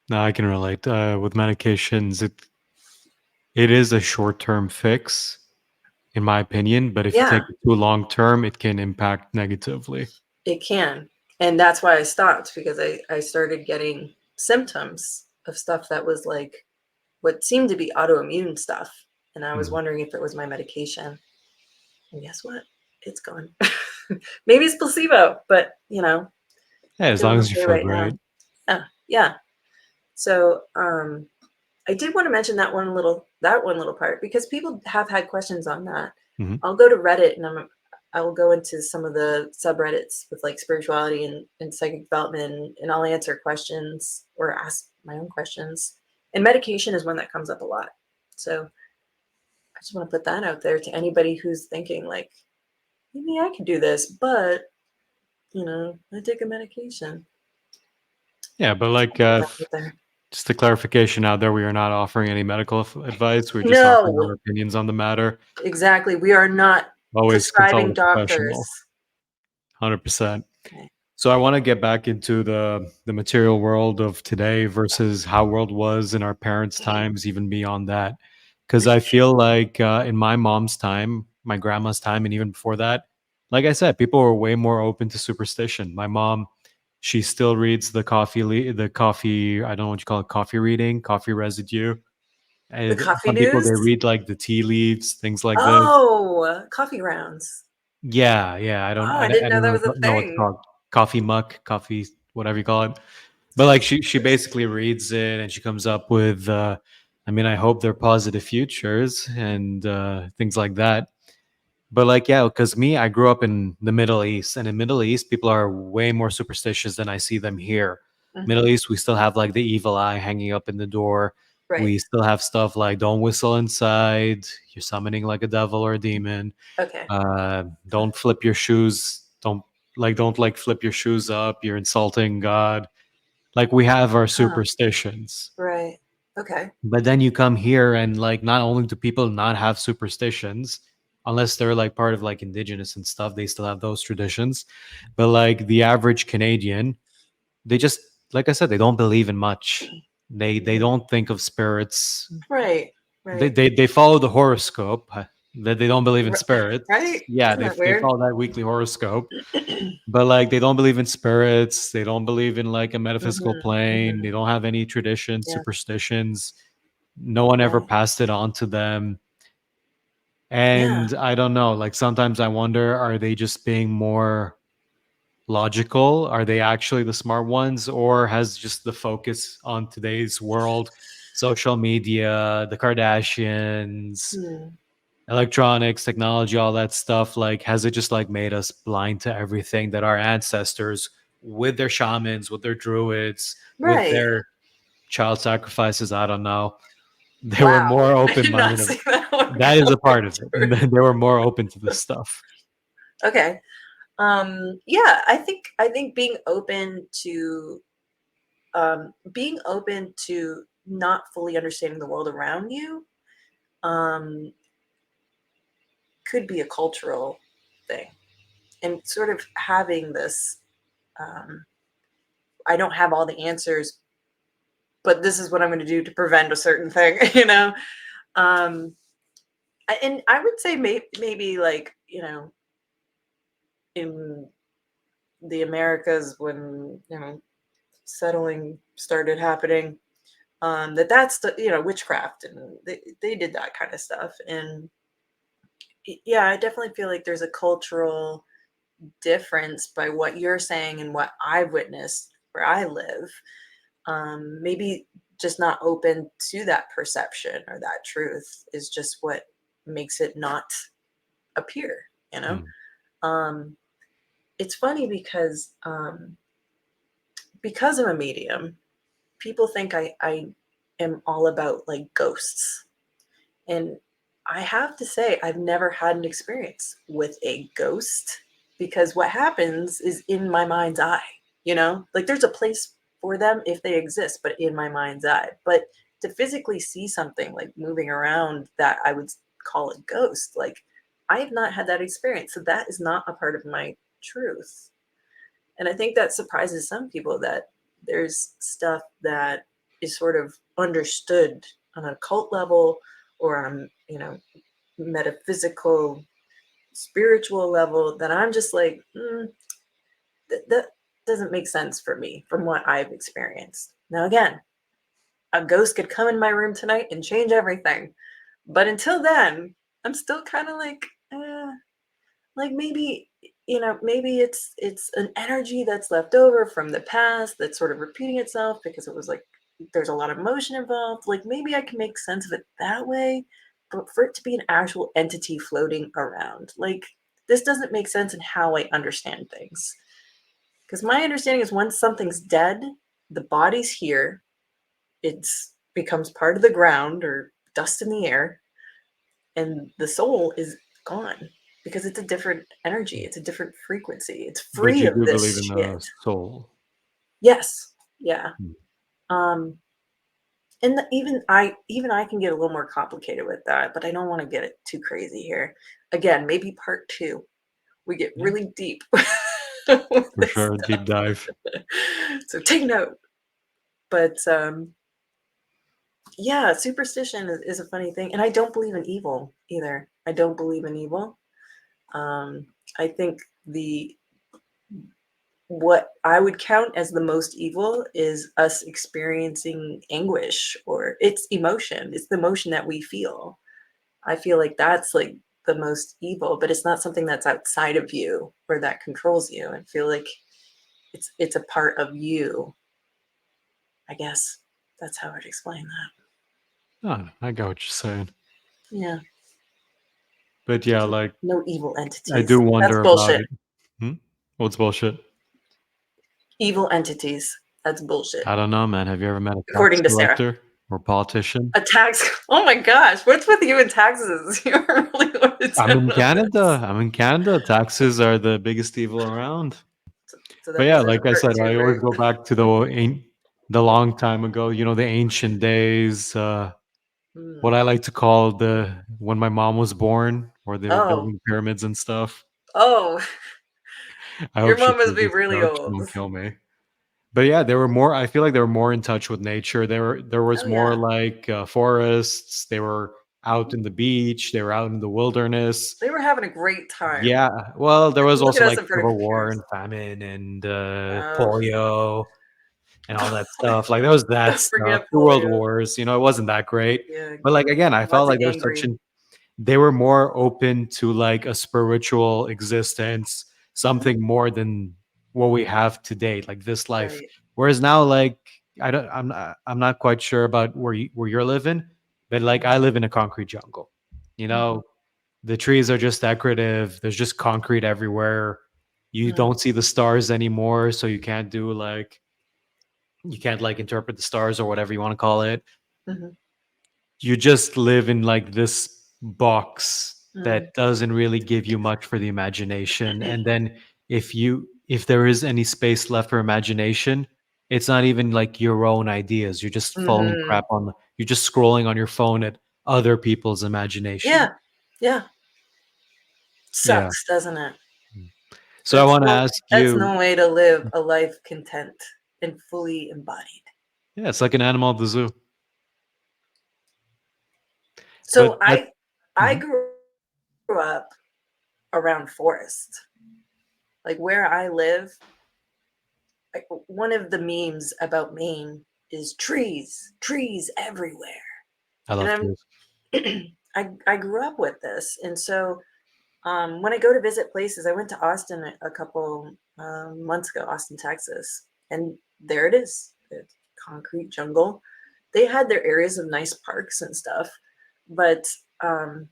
No, I can relate. With medications, it is a short-term fix, in my opinion, but if you take Yeah, it too long term, it can impact negatively. it can, and that's why I stopped, because I started getting symptoms of stuff that was like what seemed to be autoimmune stuff, and I was Mhm. wondering if it was my medication. And guess what? It's gone. Maybe it's placebo, but Yeah, as long feeling as you okay feel right now. great. Yeah, yeah. So I did want to mention that one little part, because people have had questions on that. Mhm. I'll go to Reddit, and I will go into some of the subreddits with like spirituality and psychic development, and I'll answer questions or ask my own questions. And medication is one that comes up a lot. So I just want to put that out there to anybody who's thinking like, maybe I could do this, but I take a medication. Yeah, but Just like, want to put that out there. just a clarification out there, we are not offering any medical advice. We're just offering our No, opinions on the matter. exactly. We are not Always consult prescribing a professional. doctors. 100%. Okay. So I want to get back into the material world of today versus how world was in our parents' times, even beyond that. Because I feel like in my mom's time, my grandma's time, and even before that, like I said, people were way more open to superstition. My mom, she still reads the coffee. I don't know what you call it, coffee reading, coffee residue. The And coffee some people news? they read like the tea leaves, things like this. Oh, coffee rounds. Yeah, yeah. Oh, I didn't I know don't that was a know what it's thing. called. Coffee muck, coffee, whatever you call it. But like she basically reads it and she comes up with I mean, I hope they're positive futures and things like that. But like yeah, because me, I grew up in the Middle East, and in Middle East, people are way more superstitious than I see them here. Middle Mhm. East, we still have like the evil eye hanging up in the door. Right. We still have stuff like don't whistle inside. You're summoning like a devil or a demon. Okay. Don't flip your shoes. Don't like flip your shoes up. You're insulting God. Like we have our Huh. superstitions. Right. Okay. But then you come here and like not only do people not have superstitions, unless they're like part of like indigenous and stuff, they still have those traditions. But like the average Canadian, they just like I said, they don't believe in much. They Mhm. don't think of spirits. Right. Right. They follow the horoscope. That they don't believe in R- spirits. Right. Yeah, Isn't that they weird? follow that weekly horoscope, but like they don't believe in spirits. They don't believe in like a metaphysical Mhm. plane. They Mhm. don't have any traditions, Yeah. superstitions. No one ever Right. passed it on to them. Yeah. And I don't know. Like sometimes I wonder, are they just being more logical? Are they actually the smart ones, or has just the focus on today's world, social media, the Kardashians, Hmm. electronics, technology, all that stuff, like has it just like made us blind to everything that our ancestors with their shamans, with their druids, with Right. their child sacrifices, I don't know. They were Wow. more I open did not minded. see that one That is a coming part of it. through. They were more open to this stuff. Okay. Yeah, I think being open to not fully understanding the world around you um could be a cultural thing. And sort of having this um I don't have all the answers, but this is what I'm going to do to prevent a certain thing, you know. Um and I would say maybe like, in the Americas when, settling started happening, that's the, witchcraft, and they did that kind of stuff. And yeah, I definitely feel like there's a cultural difference by what you're saying and what I've witnessed where I live. Maybe just not open to that perception or that truth is just what makes it not appear, you know? Mm, Um, it's funny because I'm a medium, people think I am all about like ghosts. And I have to say, I've never had an experience with a ghost, because what happens is in my mind's eye, like there's a place for them if they exist, but in my mind's eye. But to physically see something like moving around that I would call a ghost, like I have not had that experience. So that is not a part of my truth. And I think that surprises some people that there's stuff that is sort of understood on a cult level or on, metaphysical, spiritual level that I'm just like, that doesn't make sense for me from what I've experienced. Now, again, a ghost could come in my room tonight and change everything. But until then, I'm still kind of like maybe, maybe it's an energy that's left over from the past that's sort of repeating itself because it was like there's a lot of emotion involved. Like maybe I can make sense of it that way. But for it to be an actual entity floating around, like this doesn't make sense in how I understand things. Because my understanding is once something's dead, the body's here, it's becomes part of the ground or dust in the air, and the soul is gone because it's a different energy, it's a different frequency, it's but free you of do this believe in shit. the soul. Yes. Yeah. Mm. um and even I can get a little more complicated with that, but I don't want to get it too crazy here. Again, maybe part two we get Yeah, really deep with for this sure. Deep stuff. dive. So take note. But yeah, superstition is a funny thing, and I don't believe in evil either. I don't believe in evil. I think the what I would count as the most evil is us experiencing anguish, or it's emotion. It's the emotion that we feel. I feel like that's like the most evil, but it's not something that's outside of you or that controls you. I feel like it's a part of you. I guess that's how I'd explain that. Oh, I got what you're saying. Yeah, But yeah, like no evil I entities. do That's wonder about bullshit. it. Hmm? What's bullshit? Evil entities. That's bullshit. I don't know, man. Have you ever met a tax According to Sarah. collector or politician? A tax. Oh my gosh, what's with you and taxes? You're really wanted I'm to in know Canada. this. I'm in Canada. Taxes are the biggest evil around. So But that yeah, means there's like a I part said, I two, always right? go back to the long time ago. The ancient days. What Hmm. I like to call the when my mom was born, or they were Oh, building pyramids and stuff. oh, I your hope mom must be I really hope she old. won't kill me. But yeah, they were more. I feel like they were more in touch with nature. There was Oh more yeah, like forests. They were out in the beach. They were out in the wilderness. they were having a great time. Yeah, well, there was Look at also us like in front of civil war computers. and famine and Oh, polio and all that stuff. Like there was that don't stuff. forget Two world polio. wars. It wasn't that great. Yeah, But like again, I felt lots of like there was such gangrene. an they were more open to like a spiritual existence, something more than what we have today, like this life. Right. Whereas now, like I'm not quite sure about where you're living, but like I live in a concrete jungle, you Hmm. know. the trees are just decorative. There's just concrete everywhere. You Mm, don't see the stars anymore, so you can't do like you can't like interpret the stars or whatever you want to call it. mhm, You just live in like this box mm. that doesn't really give you much for the imagination. And then if there is any space left for imagination, it's not even like your own ideas. You're just following Mhm. crap on you're just scrolling on your phone at other people's imagination. Yeah, yeah. Yeah. Sucks, doesn't it? So I want to ask That's you, no way to live a life content and fully embodied. yeah, it's like an animal at the zoo. So But that I Mhm. grew up around forest. Like where I live, like one of the memes about Maine is trees, trees everywhere. I And love I'm trees. I grew up with this. And so when I go to visit places, I went to Austin a couple months ago, Austin, Texas, and there it is. It's concrete jungle. They had their areas of nice parks and stuff, but um,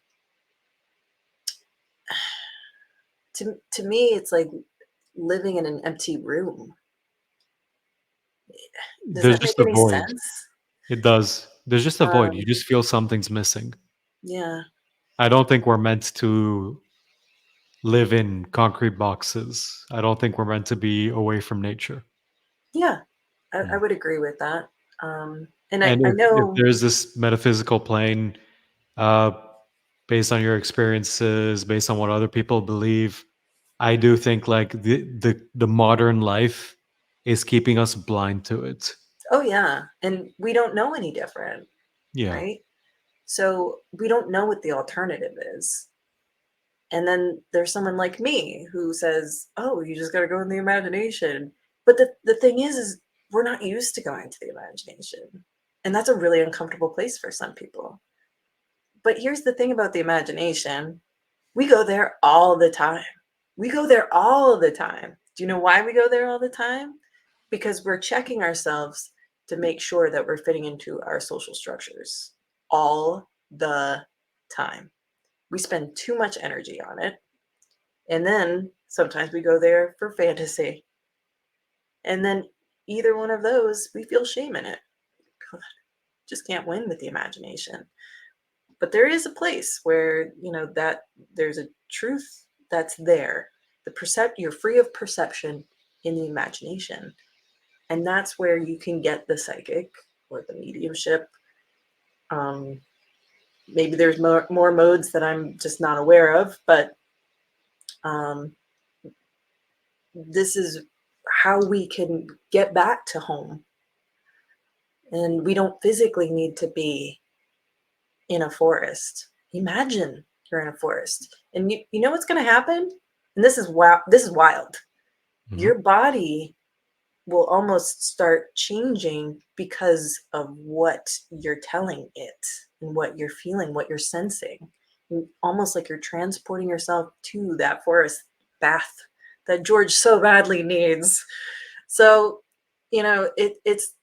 to me, it's like living in an empty room. Does There's that just make a any void. sense? It does. There's just a void. You Um, just feel something's missing. yeah, I don't think we're meant to live in concrete boxes. I don't think we're meant to be away from nature. yeah, I Mm. would agree with that. And And I if know, there's this metaphysical plane, uh, based on your experiences, based on what other people believe, I do think like the modern life is keeping us blind to it. oh yeah, and we don't know any different, Yeah. right? So we don't know what the alternative is. And then there's someone like me who says, "Oh, you just got to go in the imagination." But the thing is we're not used to going to the imagination. And that's a really uncomfortable place for some people. But here's the thing about the imagination. We go there all the time. We go there all the time. Do you know why we go there all the time? Because we're checking ourselves to make sure that we're fitting into our social structures all the time. We spend too much energy on it. And then sometimes we go there for fantasy. And then either one of those, we feel shame in it. Just can't win with the imagination. But there is a place where, that there's a truth that's there. You're free of perception in the imagination. And that's where you can get the psychic or the mediumship. Um, Maybe there's more modes that I'm just not aware of, but um, this is how we can get back to home. And we don't physically need to be in a forest. Imagine you're in a forest, and you know what's going to happen. And this is wow. This is wild. Mhm. Your body will almost start changing because of what you're telling it and what you're feeling, what you're sensing. Almost like you're transporting yourself to that forest bath that George so badly needs. So, it's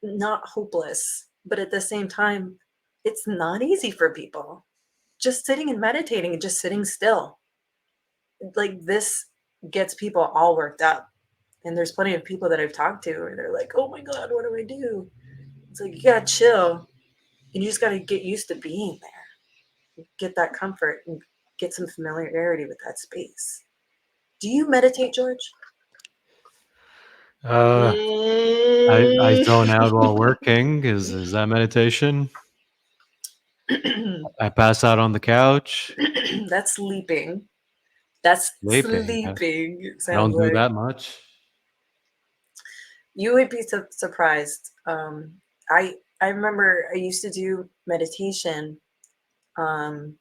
not hopeless, but at the same time, it's not easy for people. Just sitting and meditating and just sitting still, like this gets people all worked up. And there's plenty of people that I've talked to where they're like, oh my God, what do I do? It's like, you gotta chill and you just gotta get used to being there, get that comfort and get some familiarity with that space. Do you meditate, George? Uh, I zone out while working. Is that meditation? I pass out on the couch, That's sleeping. That's sleeping. sleeping, it I sounds don't do like. that much. You would be surprised. I remember I used to do meditation um,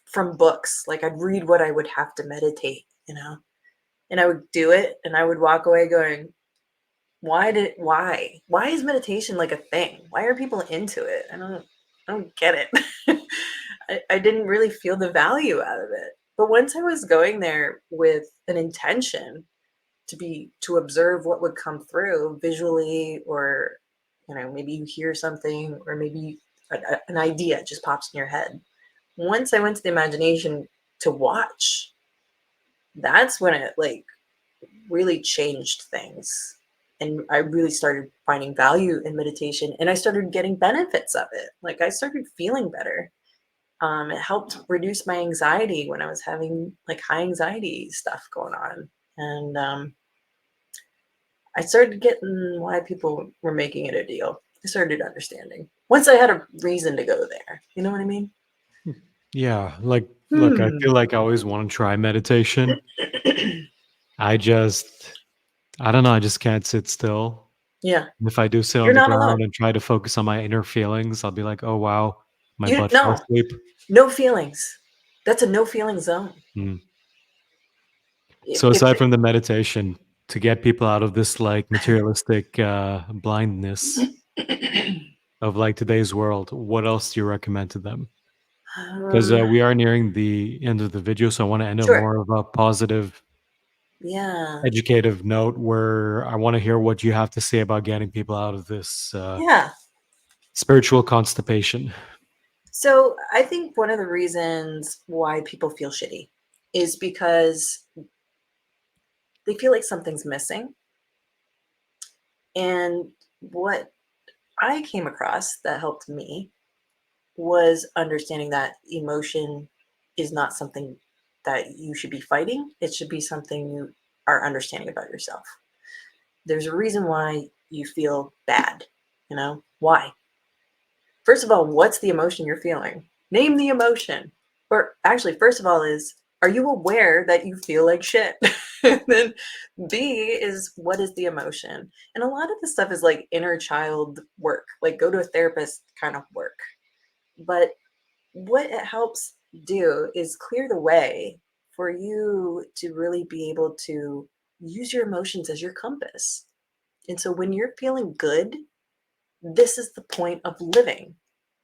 from books. Like I'd read what I would have to meditate, and I would do it, and I would walk away going, why is meditation like a thing? Why are people into it? I don't get it. I didn't really feel the value out of it. But once I was going there with an intention to observe what would come through visually, or maybe you hear something, or maybe an idea just pops in your head. Once I went to the imagination, to watch. That's when it like really changed things. And I really started finding value in meditation, and I started getting benefits of it. Like I started feeling better. It helped reduce my anxiety when I was having like high anxiety stuff going on. And I started getting why people were making it a deal. I started understanding once I had a reason to go there. You know what I mean? Yeah, like, look, I Hmm. feel like I always want to try meditation. I just, I don't know, I just can't sit still. Yeah, If I do sit on you're the not ground alone. and try to focus on my inner feelings, I'll be like, "Oh, wow, my You butt fell no, asleep." no feelings. That's a no feeling zone. Mm. So If aside from the meditation, to get people out of this, like, materialistic, blindness of, like, today's world, what else do you recommend to them? 'Cause, um, we are nearing the end of the video, so I wanna end on sure, more of a positive, yeah, educative note where I wanna hear what you have to say about getting people out of this, yeah. spiritual constipation. So I think one of the reasons why people feel shitty is because they feel like something's missing. And what I came across that helped me was understanding that emotion is not something that you should be fighting. It should be something you are understanding about yourself. There's a reason why you feel bad, you know? Why? First of all, what's the emotion you're feeling? Name the emotion. Or actually, first of all, is are you aware that you feel like shit? And then B is what is the emotion? And a lot of this stuff is like inner child work, like go to a therapist kind of work. But what it helps do is clear the way for you to really be able to use your emotions as your compass. And so when you're feeling good, this is the point of living,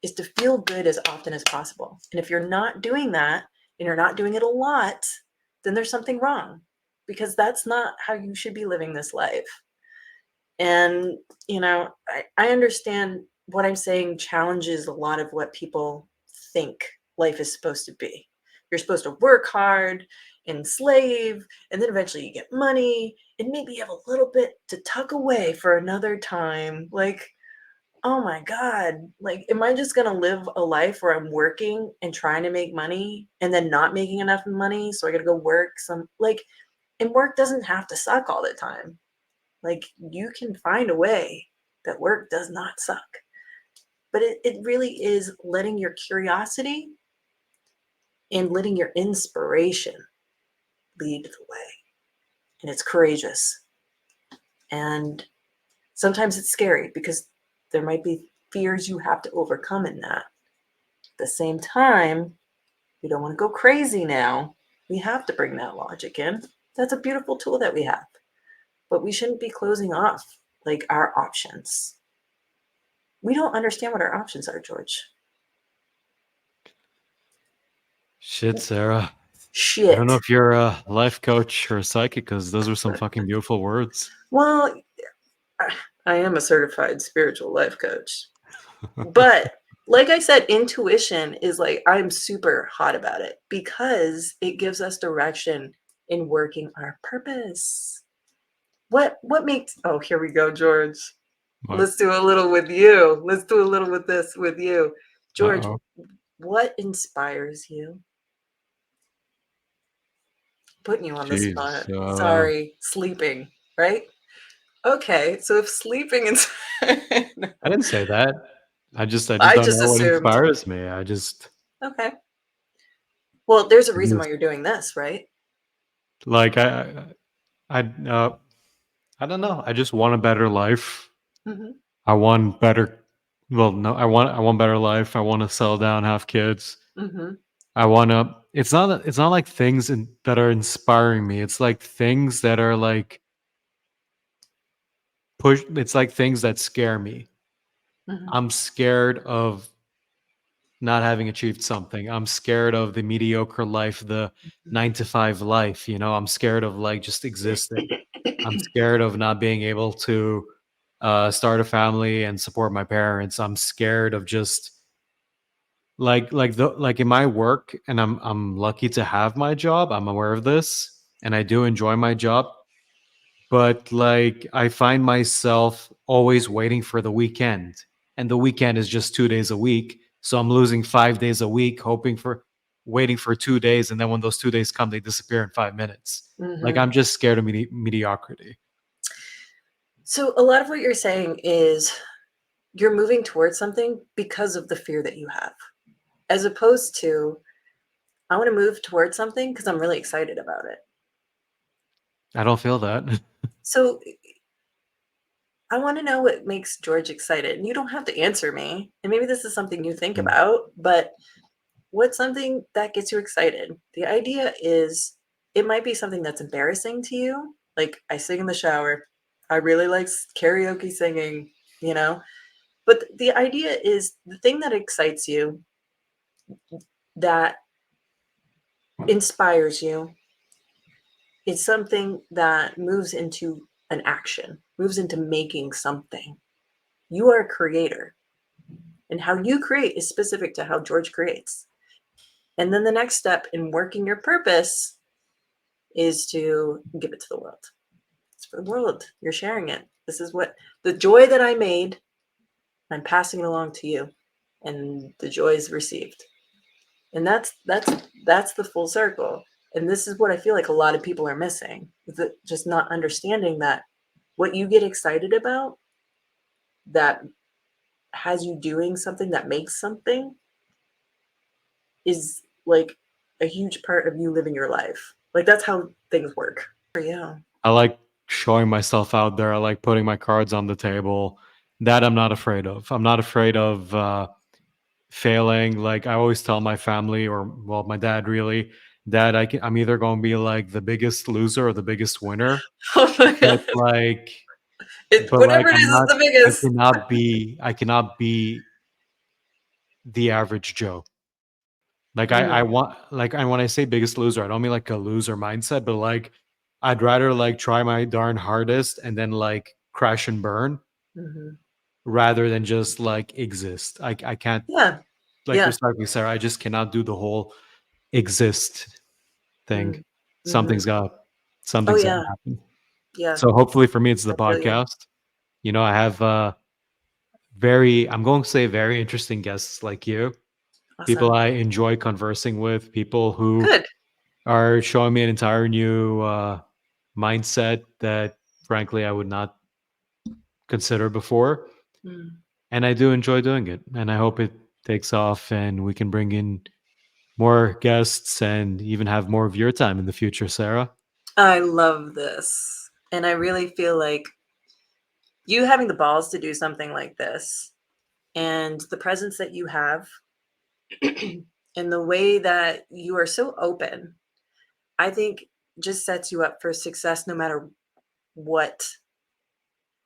is to feel good as often as possible. And if you're not doing that and you're not doing it a lot, then there's something wrong, because that's not how you should be living this life. And I understand what I'm saying challenges a lot of what people think life is supposed to be. You're supposed to work hard, enslave, and then eventually you get money, and maybe you have a little bit to tuck away for another time. Like, oh my God, like, am I just gonna live a life where I'm working and trying to make money and then not making enough money? So I gotta go work some, like, and work doesn't have to suck all the time. Like, you can find a way that work does not suck. But it really is letting your curiosity and letting your inspiration lead the way. And it's courageous. And sometimes it's scary because there might be fears you have to overcome in that. At the same time, we don't want to go crazy now. We have to bring that logic in. That's a beautiful tool that we have. But we shouldn't be closing off like our options. We don't understand what our options are, George. Shit, Sarah. I don't know Shit. if you're a life coach or a psychic, because those are some fucking beautiful words. Well, I am a certified spiritual life coach. But like I said, intuition is like, I'm super hot about it because it gives us direction in working our purpose. What makes, oh, here we go, George. What? Let's do a little with you. Let's do a little with this with you. George, Uh-oh. what inspires you? Putting you on the Jeez. spot. Sorry, sleeping, right? Okay, so if sleeping is I didn't say that. I just I don't just know what assumed. inspires me. Okay. Well, there's a I reason why just you're doing this, right? like I uh I don't know. I just want a better life. Mhm. I want better well, no, I want better life. I want to settle down, have kids. Mhm. I want to it's not like things that are inspiring me. It's like things that are like it's like things that scare me. Mhm. I'm scared of not having achieved something. I'm scared of the mediocre life, the 9 to 5 life, I'm scared of, like, just existing. I'm scared of not being able to, start a family and support my parents. I'm scared of just, like in my work, and I'm lucky to have my job. I'm aware of this, and I do enjoy my job. But like I find myself always waiting for the weekend, and the weekend is just 2 days a week. So I'm losing 5 days a week, waiting for 2 days, and then when those 2 days come, they disappear in 5 minutes. Like Hmm. I'm just scared of mediocrity. So a lot of what you're saying is you're moving towards something because of the fear that you have, as opposed to I want to move towards something because I'm really excited about it. I don't feel that. So I want to know what makes George excited. And you don't have to answer me. And maybe this is something you think Mm. about, but what's something that gets you excited? The idea is it might be something that's embarrassing to you. Like I sing in the shower. I really like karaoke singing, you know? But the idea is the thing that excites you, that inspires you, is something that moves into an action, moves into making something. You are a creator, and how you create is specific to how George creates. And then the next step in working your purpose is to give it to the world. It's for the world. You're sharing it. This is what the joy that I made, I'm passing it along to you, and the joy is received. And that's the full circle. And this is what I feel like a lot of people are missing, is that just not understanding that what you get excited about, that has you doing something, that makes something, is like a huge part of you living your life. Like that's how things work for you. I like showing myself out there. I like putting my cards on the table. That I'm not afraid of. I'm not afraid of failing. Like I always tell my family, or well, my dad really, that I'm either going to be like the biggest loser or the biggest winner. Oh my But god. like, but like Whatever it I'm is not. the I biggest. cannot be. I cannot be the average Joe. Like I Mm, want like and when I say biggest loser, I don't mean like a loser mindset, but like I'd rather like try my darn hardest and then like crash and burn mhm. rather than just like exist. I can't, Yeah. like Yeah. respectfully, Sarah, I just cannot do the whole exist thing. Mm, mhm. Something's got Oh something's gotta yeah. happen. Yeah. So hopefully for me it's the I feel you. podcast. You know, I have very I'm going to say very interesting guests like you. People Awesome. I enjoy conversing with, people who Good. are showing me an entire new mindset that frankly I would not consider before. Mm. And I do enjoy doing it. And I hope it takes off and we can bring in more guests and even have more of your time in the future, Sarah. I love this. And I really feel like you having the balls to do something like this and the presence that you have and the way that you are so open, I think just sets you up for success no matter what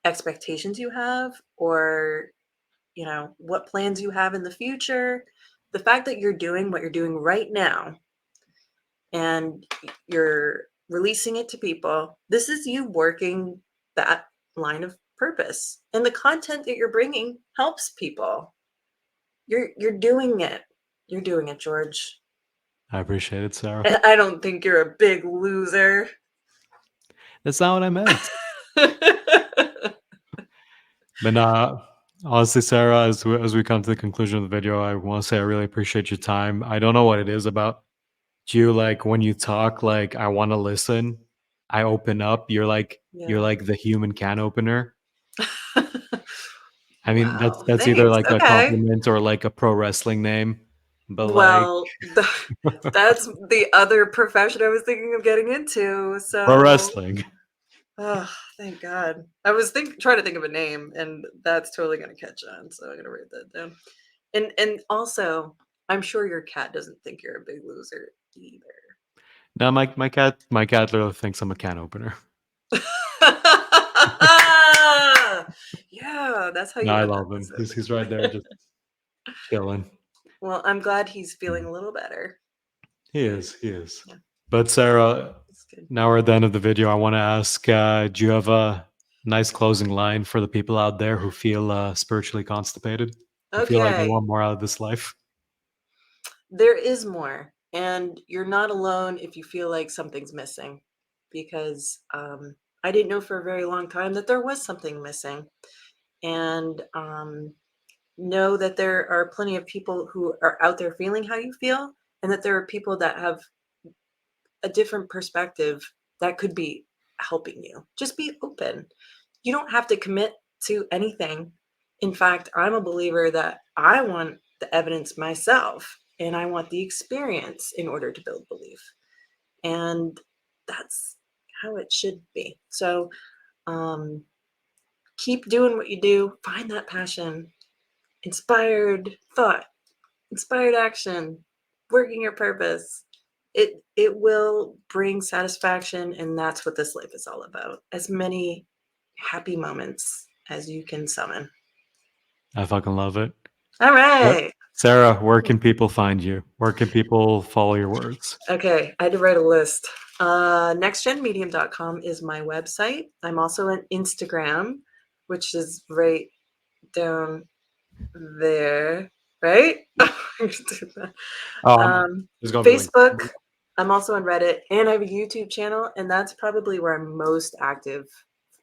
expectations you have or, what plans you have in the future. The fact that you're doing what you're doing right now and you're releasing it to people, this is you working that line of purpose. And the content that you're bringing helps people. You're doing it. You're doing it, George. I appreciate it, Sarah. And I don't think you're a big loser. That's not what I meant. But honestly, Sarah, as we come to the conclusion of the video, I want to say I really appreciate your time. I don't know what it is about you. Like when you talk, like I want to listen. I open up. You're Yeah. like the human can opener. I mean, that's Wow, that's either thanks. like a Okay. compliment or like a pro wrestling name, but like Well, that's the other profession I was thinking of getting into. pro So, wrestling. oh, thank God. I was trying to think of a name, and that's totally gonna catch on. So I'm gonna write that down. And also, I'm sure your cat doesn't think you're a big loser either. No, my cat literally thinks I'm a can opener. Yeah, that's how No, you I end that love him. He's right there episode. just chilling. Well, I'm glad he's feeling Mm. a little better. He is. He is. Yeah, But Sarah, that's good. now we're at the end of the video. I want to ask, do you have a nice closing line for the people out there who feel spiritually constipated, who feel like they Okay. want more out of this life? there is more, and you're not alone if you feel like something's missing, because I didn't know for a very long time that there was something missing, and know that there are plenty of people who are out there feeling how you feel, and that there are people that have a different perspective that could be helping you. Just be open. You don't have to commit to anything. In fact, I'm a believer that I want the evidence myself and I want the experience in order to build belief. And that's how it should be. So um, keep doing what you do, find that passion, inspired thought, inspired action, working your purpose. It will bring satisfaction, and that's what this life is all about. As many happy moments as you can summon. I fucking love it. All right. Sarah, where can people find you? Where can people follow your words? Okay, I had to write a list. Nextgenmedium.com is my website. I'm also on Instagram, which is right down there, right? There's gonna be like Facebook. I'm also on Reddit, and I have a YouTube channel, and that's probably where I'm most active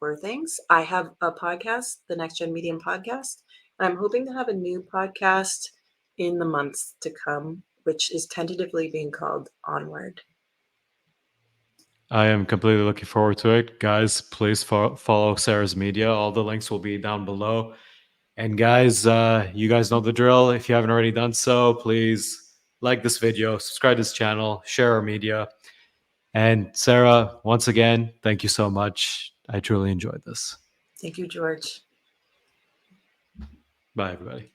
for things. I have a podcast, the Next Gen Medium podcast, and I'm hoping to have a new podcast in the months to come, which is tentatively being called Onward. I am completely looking forward to it. Guys, please follow Sarah's media. All the links will be down below. And guys, you guys know the drill. If you haven't already done so, please like this video, subscribe to this channel, share our media. And Sarah, once again, thank you so much. I truly enjoyed this. Thank you, George. Bye, everybody.